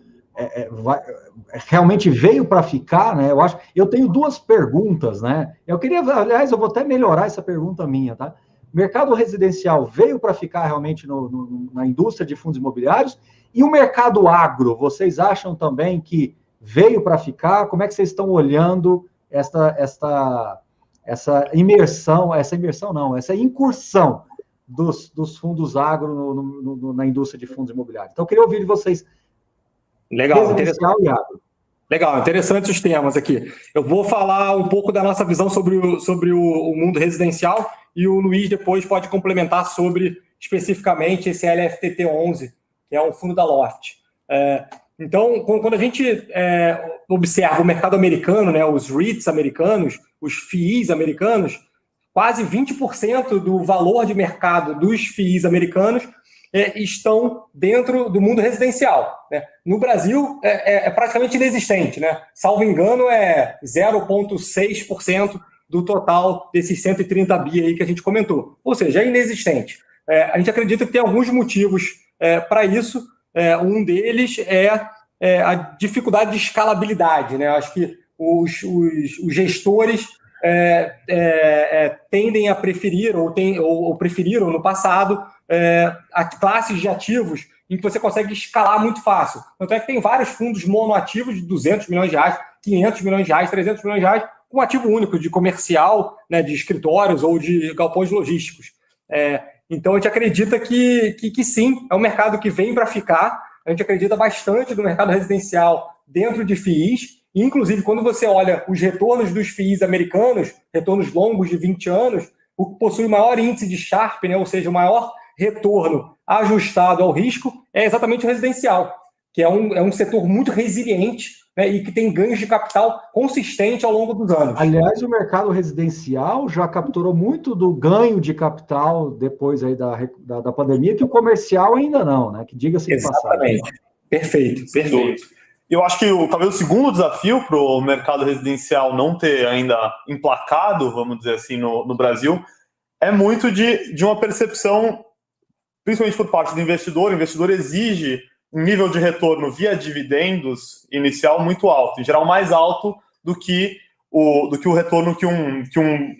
S1: realmente veio para ficar, né? Eu tenho duas perguntas, né? Aliás, eu vou até melhorar essa pergunta minha, tá? O mercado residencial veio para ficar realmente na indústria de fundos imobiliários, e o mercado agro, vocês acham também que veio para ficar? Como é que vocês estão olhando essa incursão dos fundos agro na indústria de fundos imobiliários? Então, eu queria ouvir de vocês.
S2: Legal, interessantes os temas aqui. Eu vou falar um pouco da nossa visão sobre o mundo residencial, e o Luiz depois pode complementar sobre, especificamente, esse LFTT11, que é um fundo da Loft. Então, quando a gente observa o mercado americano, né, os REITs americanos, os FIIs americanos, quase 20% do valor de mercado dos FIIs americanos estão dentro do mundo residencial. Né? No Brasil, é praticamente inexistente. Né? Salvo engano, é 0,6% do total desses 130 bi aí que a gente comentou. Ou seja, é inexistente. A gente acredita que tem alguns motivos para isso. Um deles é a dificuldade de escalabilidade. Né? Acho que os gestores tendem a preferir, ou preferiram no passado, a classes de ativos em que você consegue escalar muito fácil. Tanto é que tem vários fundos monoativos de 200 milhões de reais, 500 milhões de reais, 300 milhões de reais, com ativo único de comercial, né, de escritórios ou de galpões logísticos. Então, a gente acredita que sim, é um mercado que vem para ficar. A gente acredita bastante no mercado residencial dentro de FIIs. Inclusive, quando você olha os retornos dos FIIs americanos, retornos longos de 20 anos, o que possui o maior índice de Sharpe, né, ou seja, o maior retorno ajustado ao risco, é exatamente o residencial, que é um setor muito resiliente, né, e que tem ganhos de capital consistente ao longo dos anos.
S1: Aliás, o mercado residencial já capturou muito do ganho de capital depois aí da pandemia, que o comercial ainda não, né? Que diga-se de passagem.
S2: Exatamente. Perfeito.
S3: Eu acho que talvez o segundo desafio para o mercado residencial não ter ainda emplacado, vamos dizer assim, no Brasil, é muito de uma percepção, principalmente por parte do investidor. O investidor exige um nível de retorno via dividendos inicial muito alto, em geral mais alto do que o retorno que um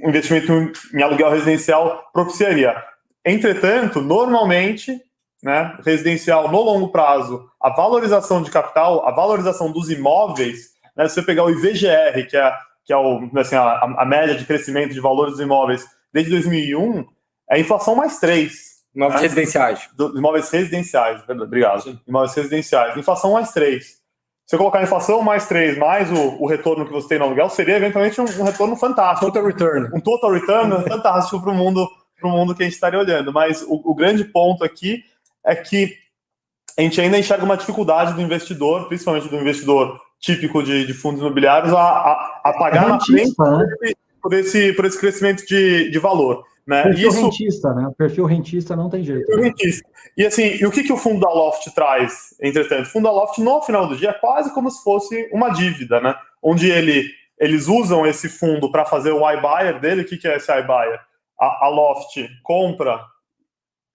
S3: investimento em aluguel residencial propiciaria. Entretanto, normalmente, né, residencial no longo prazo, a valorização de capital, a valorização dos imóveis, né, se você pegar o IVGR, que é a média de crescimento de valores dos imóveis desde 2001, é a inflação mais 3.
S2: Imóveis residenciais.
S3: Imóveis residenciais, obrigado. Sim. Imóveis residenciais. Inflação mais 3. Se você colocar a inflação mais 3, mais o retorno que você tem no aluguel, seria eventualmente um retorno fantástico.
S2: Total return.
S3: Um total return fantástico para o mundo que a gente estaria olhando. Mas o grande ponto aqui é que a gente ainda enxerga uma dificuldade do investidor, principalmente do investidor típico de fundos imobiliários, a pagar na frente, né, por esse crescimento de valor. Né?
S1: Perfil rentista, né? O perfil rentista não tem jeito.
S3: Perfil rentista. E assim, o que o fundo da Loft traz, entretanto? O fundo da Loft, no final do dia, é quase como se fosse uma dívida, né? Onde eles usam esse fundo para fazer o iBuyer dele. O que é esse iBuyer? A Loft compra,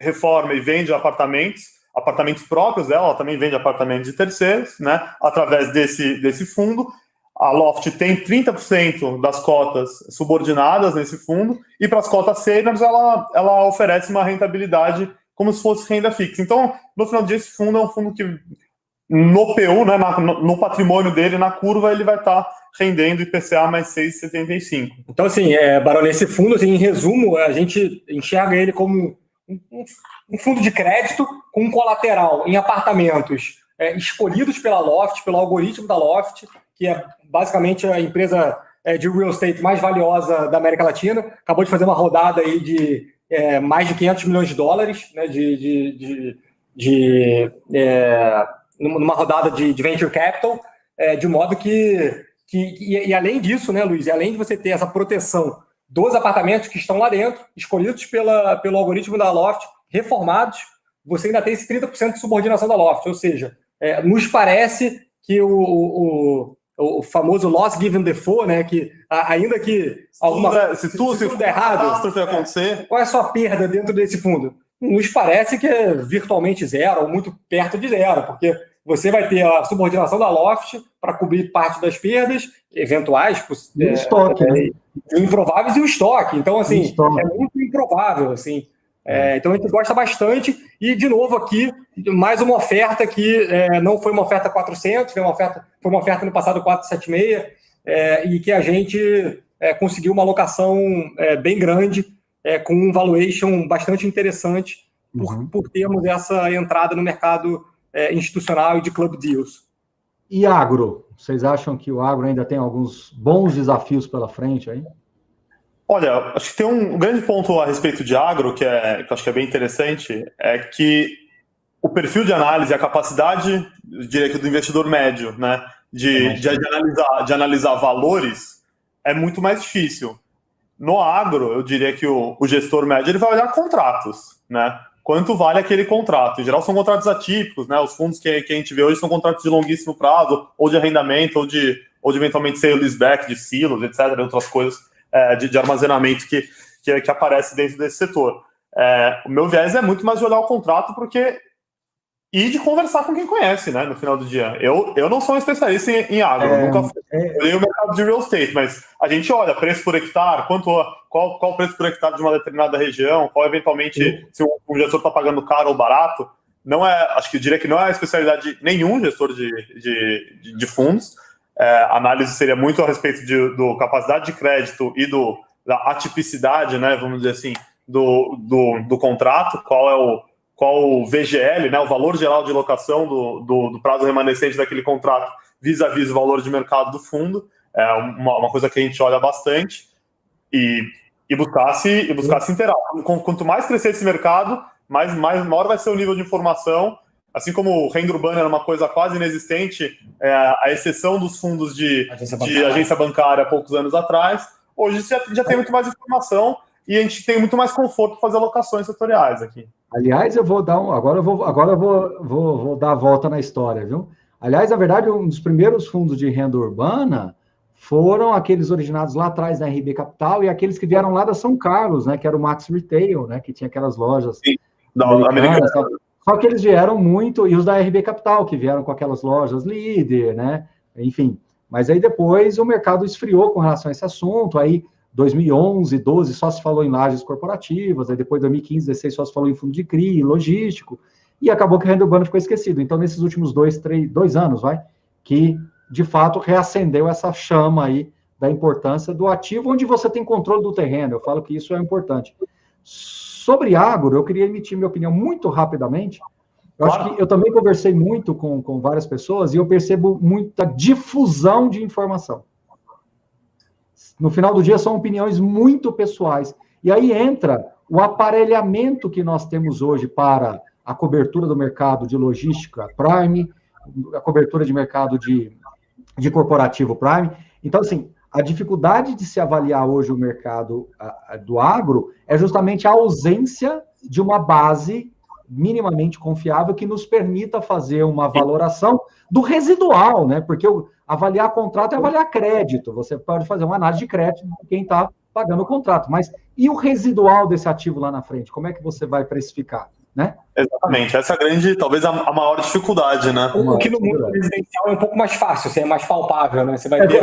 S3: reforma e vende apartamentos próprios dela, ela também vende apartamentos de terceiros, né? Através desse fundo. A Loft tem 30% das cotas subordinadas nesse fundo, e para as cotas seniors ela oferece uma rentabilidade como se fosse renda fixa. Então, no final do dia, esse fundo é um fundo que, no PU, né, no patrimônio dele, na curva, ele vai estar rendendo IPCA mais 6,75.
S2: Então, assim, Baroni, esse fundo, assim, em resumo, a gente enxerga ele como um fundo de crédito com um colateral em apartamentos escolhidos pela Loft, pelo algoritmo da Loft, que é basicamente a empresa de real estate mais valiosa da América Latina. Acabou de fazer uma rodada aí de mais de 500 milhões de dólares, né, de numa rodada de venture capital, de modo que além disso, né, Luiz, além de você ter essa proteção dos apartamentos que estão lá dentro, escolhidos pelo algoritmo da Loft, reformados, você ainda tem esse 30% de subordinação da Loft, ou seja, nos parece que o famoso loss given default, né, que ainda que
S3: se tudo der errado, acontecer,
S2: qual é a sua perda dentro desse fundo? Nos parece que é virtualmente zero, ou muito perto de zero, porque você vai ter a subordinação da Loft para cobrir parte das perdas eventuais,
S1: e o estoque, né?
S2: Improváveis, e o estoque. Então, assim, é muito improvável, assim. Então a gente gosta bastante, e de novo aqui, mais uma oferta que não foi uma oferta 400, foi uma oferta no passado 476, e que a gente conseguiu uma alocação bem grande, com um valuation bastante interessante, por termos essa entrada no mercado institucional e de club deals.
S1: E agro? Vocês acham que o agro ainda tem alguns bons desafios pela frente aí?
S3: Olha, acho que tem um grande ponto a respeito de agro, que eu acho que é bem interessante, é que o perfil de análise, a capacidade, eu diria que do investidor médio, né, de analisar valores, é muito mais difícil. No agro, eu diria que o gestor médio ele vai olhar contratos, né? Quanto vale aquele contrato? Em geral, são contratos atípicos, né? Os fundos que a gente vê hoje são contratos de longuíssimo prazo, ou de arrendamento, ou de eventualmente sale leaseback, de silos, etc., outras coisas de armazenamento que aparece dentro desse setor. O meu viés é muito mais de olhar o contrato e de conversar com quem conhece, né, no final do dia. Eu não sou um especialista em agro, nunca olhei o mercado de real estate, mas a gente olha preço por hectare, qual o preço por hectare de uma determinada região, qual eventualmente, se um gestor está pagando caro ou barato. Não acho que eu diria que não é a especialidade de nenhum gestor de fundos. A análise seria muito a respeito do capacidade de crédito e da atipicidade, né, vamos dizer assim, do contrato, qual o VGL, né, o valor geral de locação do prazo remanescente daquele contrato vis-à-vis o valor de mercado do fundo. É uma coisa que a gente olha bastante e buscar se inteirar. Quanto mais crescer esse mercado, maior vai ser o nível de informação. Assim como renda urbana era uma coisa quase inexistente, a exceção dos fundos de agência bancária há poucos anos atrás, hoje já tem muito mais informação e a gente tem muito mais conforto para fazer alocações setoriais aqui.
S1: Aliás, eu vou dar agora eu vou dar a volta na história, viu? Aliás, na verdade, um dos primeiros fundos de renda urbana foram aqueles originados lá atrás da RB Capital e aqueles que vieram lá da São Carlos, né? Que era o Max Retail, né? Que tinha aquelas lojas americanas. Só que eles vieram muito, e os da RB Capital, que vieram com aquelas lojas líder, né? Enfim, mas aí depois o mercado esfriou com relação a esse assunto, aí 2011, 12 só se falou em lajes corporativas, aí depois 2015, 16 só se falou em fundo de CRI, logístico, e acabou que a renda urbana ficou esquecido. Então, nesses últimos 2 anos, que de fato reacendeu essa chama aí da importância do ativo, onde você tem controle do terreno. Eu falo que isso é importante. Sobre agro, eu queria emitir minha opinião muito rapidamente. Acho que eu também conversei muito com várias pessoas e eu percebo muita difusão de informação. No final do dia, são opiniões muito pessoais. E aí entra o aparelhamento que nós temos hoje para a cobertura do mercado de logística Prime, a cobertura de mercado de corporativo Prime. Então, assim, a dificuldade de se avaliar hoje o mercado do agro é justamente a ausência de uma base minimamente confiável que nos permita fazer uma valoração do residual, né? Porque avaliar contrato é avaliar crédito. Você pode fazer uma análise de crédito de quem está pagando o contrato, mas e o residual desse ativo lá na frente? Como é que você vai precificar? Né?
S3: Exatamente, essa é grande, talvez a maior dificuldade, né?
S2: O que no mundo residencial é um pouco mais fácil, assim, é mais palpável, né? Você vai ter...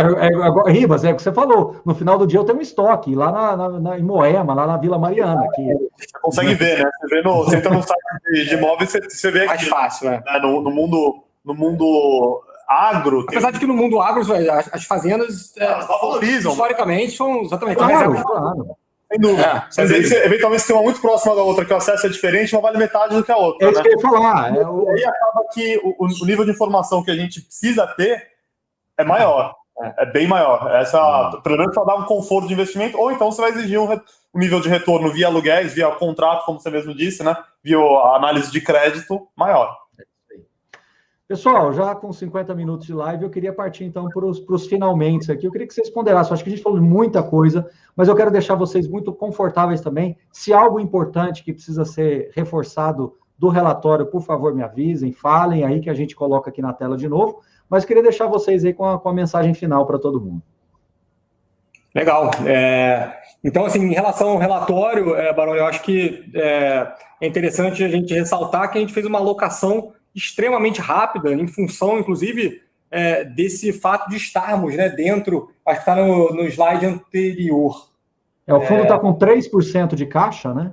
S1: Ribas, é o que você falou. No final do dia eu tenho um estoque lá em Moema, lá na Vila Mariana.
S3: Você consegue ver, né? Você entra no site de imóveis, você vê
S2: mais fácil, né?
S3: No mundo agro.
S2: Apesar de que no mundo agro, as fazendas
S3: valorizam.
S2: Historicamente são exatamente.
S1: Claro.
S3: Sem dúvida. Mas aí, eventualmente, tem uma muito próxima da outra, que o acesso é diferente, uma vale metade do que a outra.
S1: É isso que eu ia falar.
S3: E aí acaba que o nível de informação que a gente precisa ter é maior. É bem maior. Pelo menos para dar um conforto de investimento, ou então você vai exigir o nível de retorno via aluguéis, via contrato, como você mesmo disse, né? Via a análise de crédito maior.
S1: Pessoal, já com 50 minutos de live, eu queria partir, então, para os finalmente aqui. Eu queria que vocês ponderassem. Acho que a gente falou de muita coisa, mas eu quero deixar vocês muito confortáveis também. Se algo importante que precisa ser reforçado do relatório, por favor, me avisem, falem aí que a gente coloca aqui na tela de novo. Mas eu queria deixar vocês aí com a mensagem final para todo mundo.
S2: Legal. Então, assim, em relação ao relatório, Barão, eu acho que é interessante a gente ressaltar que a gente fez uma alocação extremamente rápida, em função, inclusive, desse fato de estarmos, né, dentro, acho que está no slide anterior.
S1: O fundo está com 3% de caixa, né?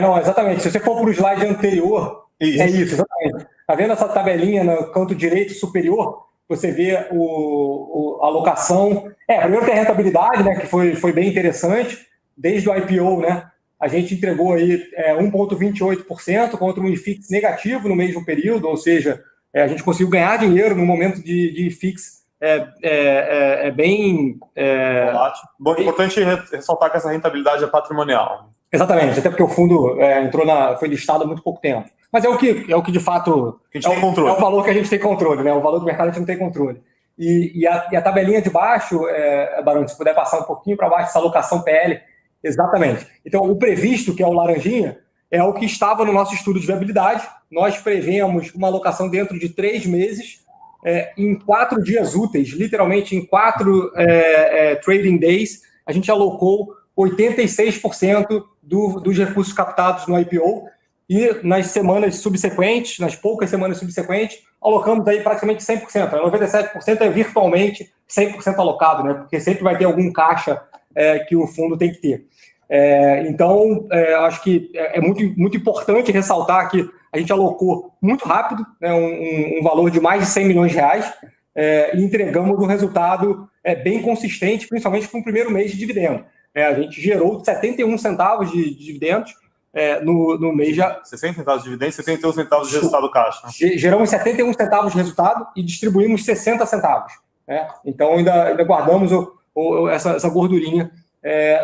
S2: Não, exatamente. Se você for para o slide anterior, é isso, exatamente. Está vendo essa tabelinha no canto direito superior? Você vê a alocação. Primeiro tem a rentabilidade, né, que foi bem interessante, desde o IPO, né? A gente entregou aí 1,28% contra um IFIX negativo no mesmo período, ou seja, a gente conseguiu ganhar dinheiro no momento de IFIX bem...
S3: Bom, é importante ressaltar que essa rentabilidade é patrimonial.
S2: Exatamente, até porque o fundo foi listado há muito pouco tempo. Mas é o que de fato...
S3: A gente tem controle.
S2: É o valor que a gente tem controle, né? O valor do mercado a gente não tem controle. E a tabelinha de baixo, Barão, se puder passar um pouquinho para baixo, essa alocação PL... Exatamente. Então, o previsto, que é o laranjinha, é o que estava no nosso estudo de viabilidade. Nós prevemos uma alocação dentro de 3 meses, em 4 dias úteis, literalmente em 4 trading days, a gente alocou 86% dos recursos captados no IPO, e nas semanas subsequentes, nas poucas semanas subsequentes, alocamos aí praticamente 100%. 97% é virtualmente 100% alocado, né? Porque sempre vai ter algum caixa que o fundo tem que ter. Então, acho que é muito, muito importante ressaltar que a gente alocou muito rápido, né, um valor de mais de 100 milhões de reais, e entregamos um resultado bem consistente, principalmente com o primeiro mês de dividendo. A gente gerou 71 centavos de dividendos no mês de...
S3: 60 centavos de dividendos, 71 centavos de resultado caixa.
S2: Geramos 71 centavos de resultado e distribuímos 60 centavos. Então, ainda guardamos essa gordurinha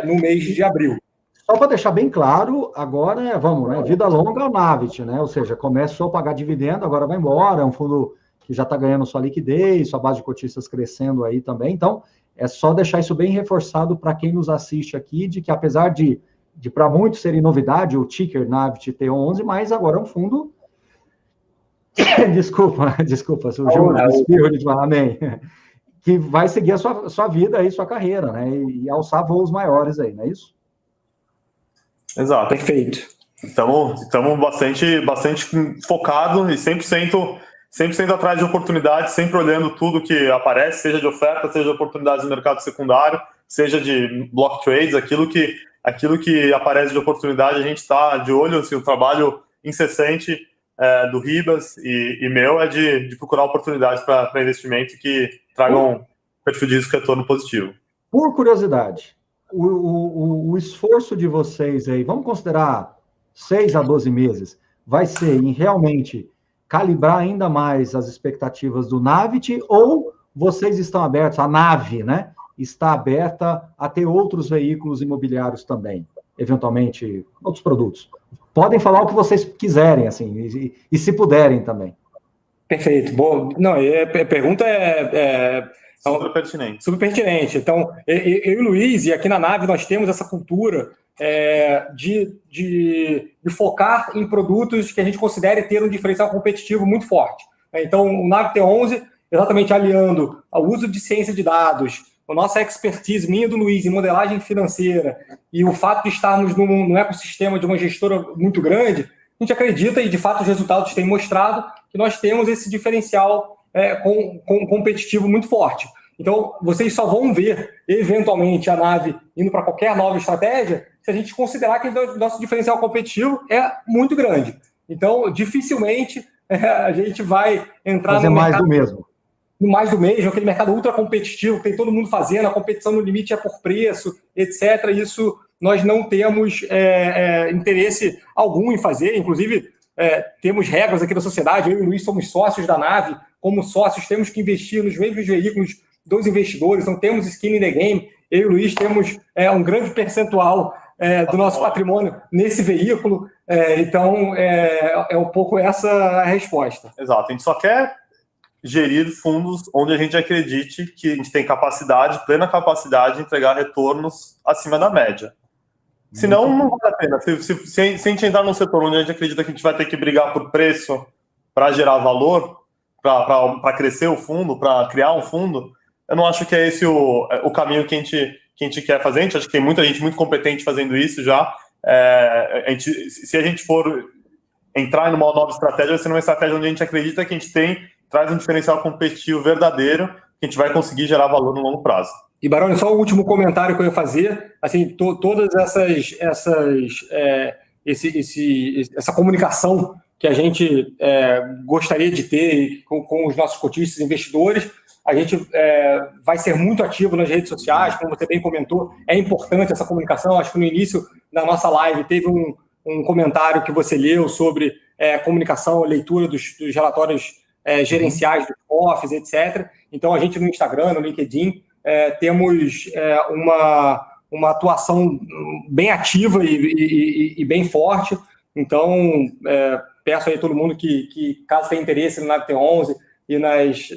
S2: no mês de abril.
S1: Só para deixar bem claro, agora vamos, né? Vida longa é o Navit, né? Ou seja, começou a pagar dividendo, agora vai embora, é um fundo que já está ganhando sua liquidez, sua base de cotistas crescendo aí também. Então, é só deixar isso bem reforçado para quem nos assiste aqui, de que apesar de para muitos serem novidade, o ticker Navit T11, mas agora é um fundo... Desculpa, surgiu um espirro de falar, amém. Que vai seguir a sua vida aí, sua carreira, né? E alçar voos maiores aí, não é isso?
S3: Exato.
S2: Perfeito.
S3: Estamos bastante focado e 100% atrás de oportunidades, sempre olhando tudo que aparece, seja de oferta, seja de oportunidades no mercado secundário, seja de block trades, aquilo que aparece de oportunidade, a gente está de olho, assim, o trabalho incessante do Ribas e meu é de procurar oportunidades para investimento que tragam perfil de risco e retorno positivo.
S1: Por curiosidade, o esforço de vocês aí, vamos considerar 6 a 12 meses, vai ser em realmente calibrar ainda mais as expectativas do Navit, ou vocês estão abertos, a nave, né, está aberta a ter outros veículos imobiliários também, eventualmente outros produtos? Podem falar o que vocês quiserem, assim, e se puderem também.
S2: Perfeito. Boa. Não, a pergunta
S3: super pertinente.
S2: Super pertinente. Então, eu e o Luiz, e aqui na Nave nós temos essa cultura de focar em produtos que a gente considere ter um diferencial competitivo muito forte. Então, o Nave T11, exatamente aliando ao uso de ciência de dados, a nossa expertise, minha e do Luiz, em modelagem financeira, e o fato de estarmos num ecossistema de uma gestora muito grande, a gente acredita, e de fato os resultados têm mostrado, que nós temos esse diferencial competitivo muito forte. Então, vocês só vão ver, eventualmente, a Nave indo para qualquer nova estratégia, se a gente considerar que o nosso diferencial competitivo é muito grande. Então, dificilmente a gente vai entrar
S1: fazer no mais mercado, do mesmo.
S2: No mais do mesmo, aquele mercado ultra competitivo, que tem todo mundo fazendo, a competição no limite é por preço, etc. Isso nós não temos interesse algum em fazer, inclusive temos regras aqui da sociedade, eu e o Luiz somos sócios da Nave, como sócios temos que investir nos mesmos veículos dos investidores, não temos skin in the game, eu e o Luiz temos um grande percentual do nosso patrimônio nesse veículo. Então, é um pouco essa a resposta.
S3: Exato. A gente só quer gerir fundos onde a gente acredite que a gente tem capacidade, plena capacidade de entregar retornos acima da média. Senão, não vale a pena. Se a gente entrar num setor onde a gente acredita que a gente vai ter que brigar por preço para gerar valor, para crescer o fundo, para criar um fundo, eu não acho que é esse o caminho que a gente quer fazer. A gente acha que tem muita gente muito competente fazendo isso já. Se a gente for entrar numa nova estratégia, vai ser uma estratégia onde a gente acredita que a gente traz um diferencial competitivo verdadeiro, que a gente vai conseguir gerar valor no longo prazo.
S2: E, Baroni, só o último comentário que eu ia fazer, assim, todas essa comunicação que a gente gostaria de ter com os nossos cotistas e investidores, a gente vai ser muito ativo nas redes sociais, como você bem comentou, é importante essa comunicação. Acho que no início da nossa live teve um comentário que você leu sobre comunicação, leitura dos relatórios gerenciais dos COFs, etc. Então, a gente no Instagram, no LinkedIn, temos uma atuação bem ativa e bem forte. Então, peço aí a todo mundo que caso tenha interesse no Nave T11 e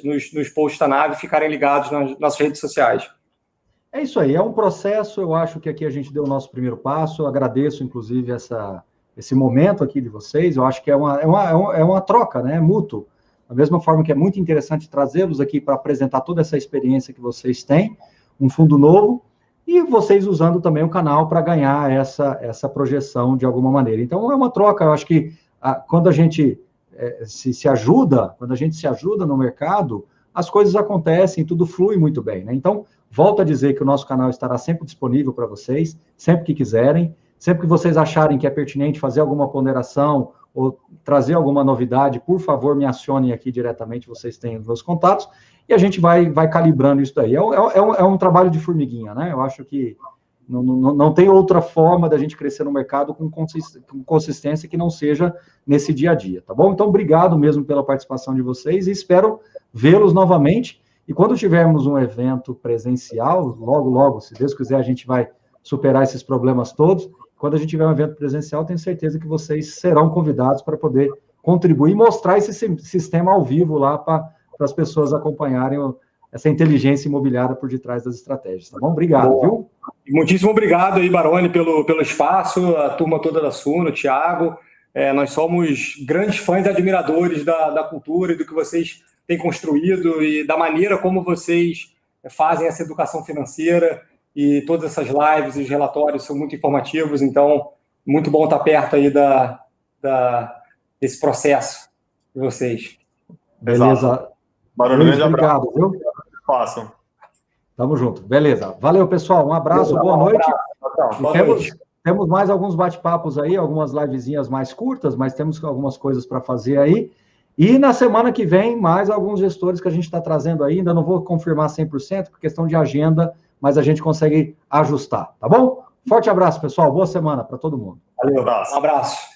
S2: nos posts da Nave, ficarem ligados nas nossas redes sociais.
S1: É isso aí, é um processo. Eu acho que aqui a gente deu o nosso primeiro passo. Eu agradeço, inclusive, esse momento aqui de vocês. Eu acho que é uma troca, né? É mútuo. Da mesma forma que é muito interessante trazê-los aqui para apresentar toda essa experiência que vocês têm, um fundo novo, e vocês usando também o canal para ganhar essa projeção de alguma maneira. Então, é uma troca. Eu acho que quando a gente se ajuda, quando a gente se ajuda no mercado, as coisas acontecem, tudo flui muito bem, né? Então, volto a dizer que o nosso canal estará sempre disponível para vocês, sempre que quiserem, sempre que vocês acharem que é pertinente fazer alguma ponderação ou trazer alguma novidade, por favor, me acionem aqui diretamente, vocês têm os meus contatos, e a gente vai calibrando isso daí. É um trabalho de formiguinha, né? Eu acho que não tem outra forma da gente crescer no mercado com consistência que não seja nesse dia a dia, tá bom? Então, obrigado mesmo pela participação de vocês e espero vê-los novamente. E quando tivermos um evento presencial, logo, logo, se Deus quiser, a gente vai superar esses problemas todos. Quando a gente tiver um evento presencial, tenho certeza que vocês serão convidados para poder contribuir e mostrar esse sistema ao vivo lá para as pessoas acompanharem essa inteligência imobiliária por detrás das estratégias, tá bom? Obrigado, viu?
S2: Muitíssimo obrigado aí, Baroni, pelo espaço, a turma toda da Suno, o Thiago. Nós somos grandes fãs e admiradores da cultura e do que vocês têm construído e da maneira como vocês fazem essa educação financeira. E todas essas lives e os relatórios são muito informativos, então, muito bom estar perto aí desse processo de vocês.
S1: Beleza.
S3: Barulho,
S1: obrigado, viu?
S3: Façam.
S1: Tamo junto. Beleza. Valeu, pessoal. Um abraço, boa noite. Temos mais alguns bate-papos aí, algumas livezinhas mais curtas, mas temos algumas coisas para fazer aí. E na semana que vem, mais alguns gestores que a gente está trazendo aí. Ainda não vou confirmar 100%, por questão de agenda, mas a gente consegue ajustar, tá bom? Forte abraço, pessoal. Boa semana para todo mundo.
S3: Valeu, abraço.
S2: Um abraço.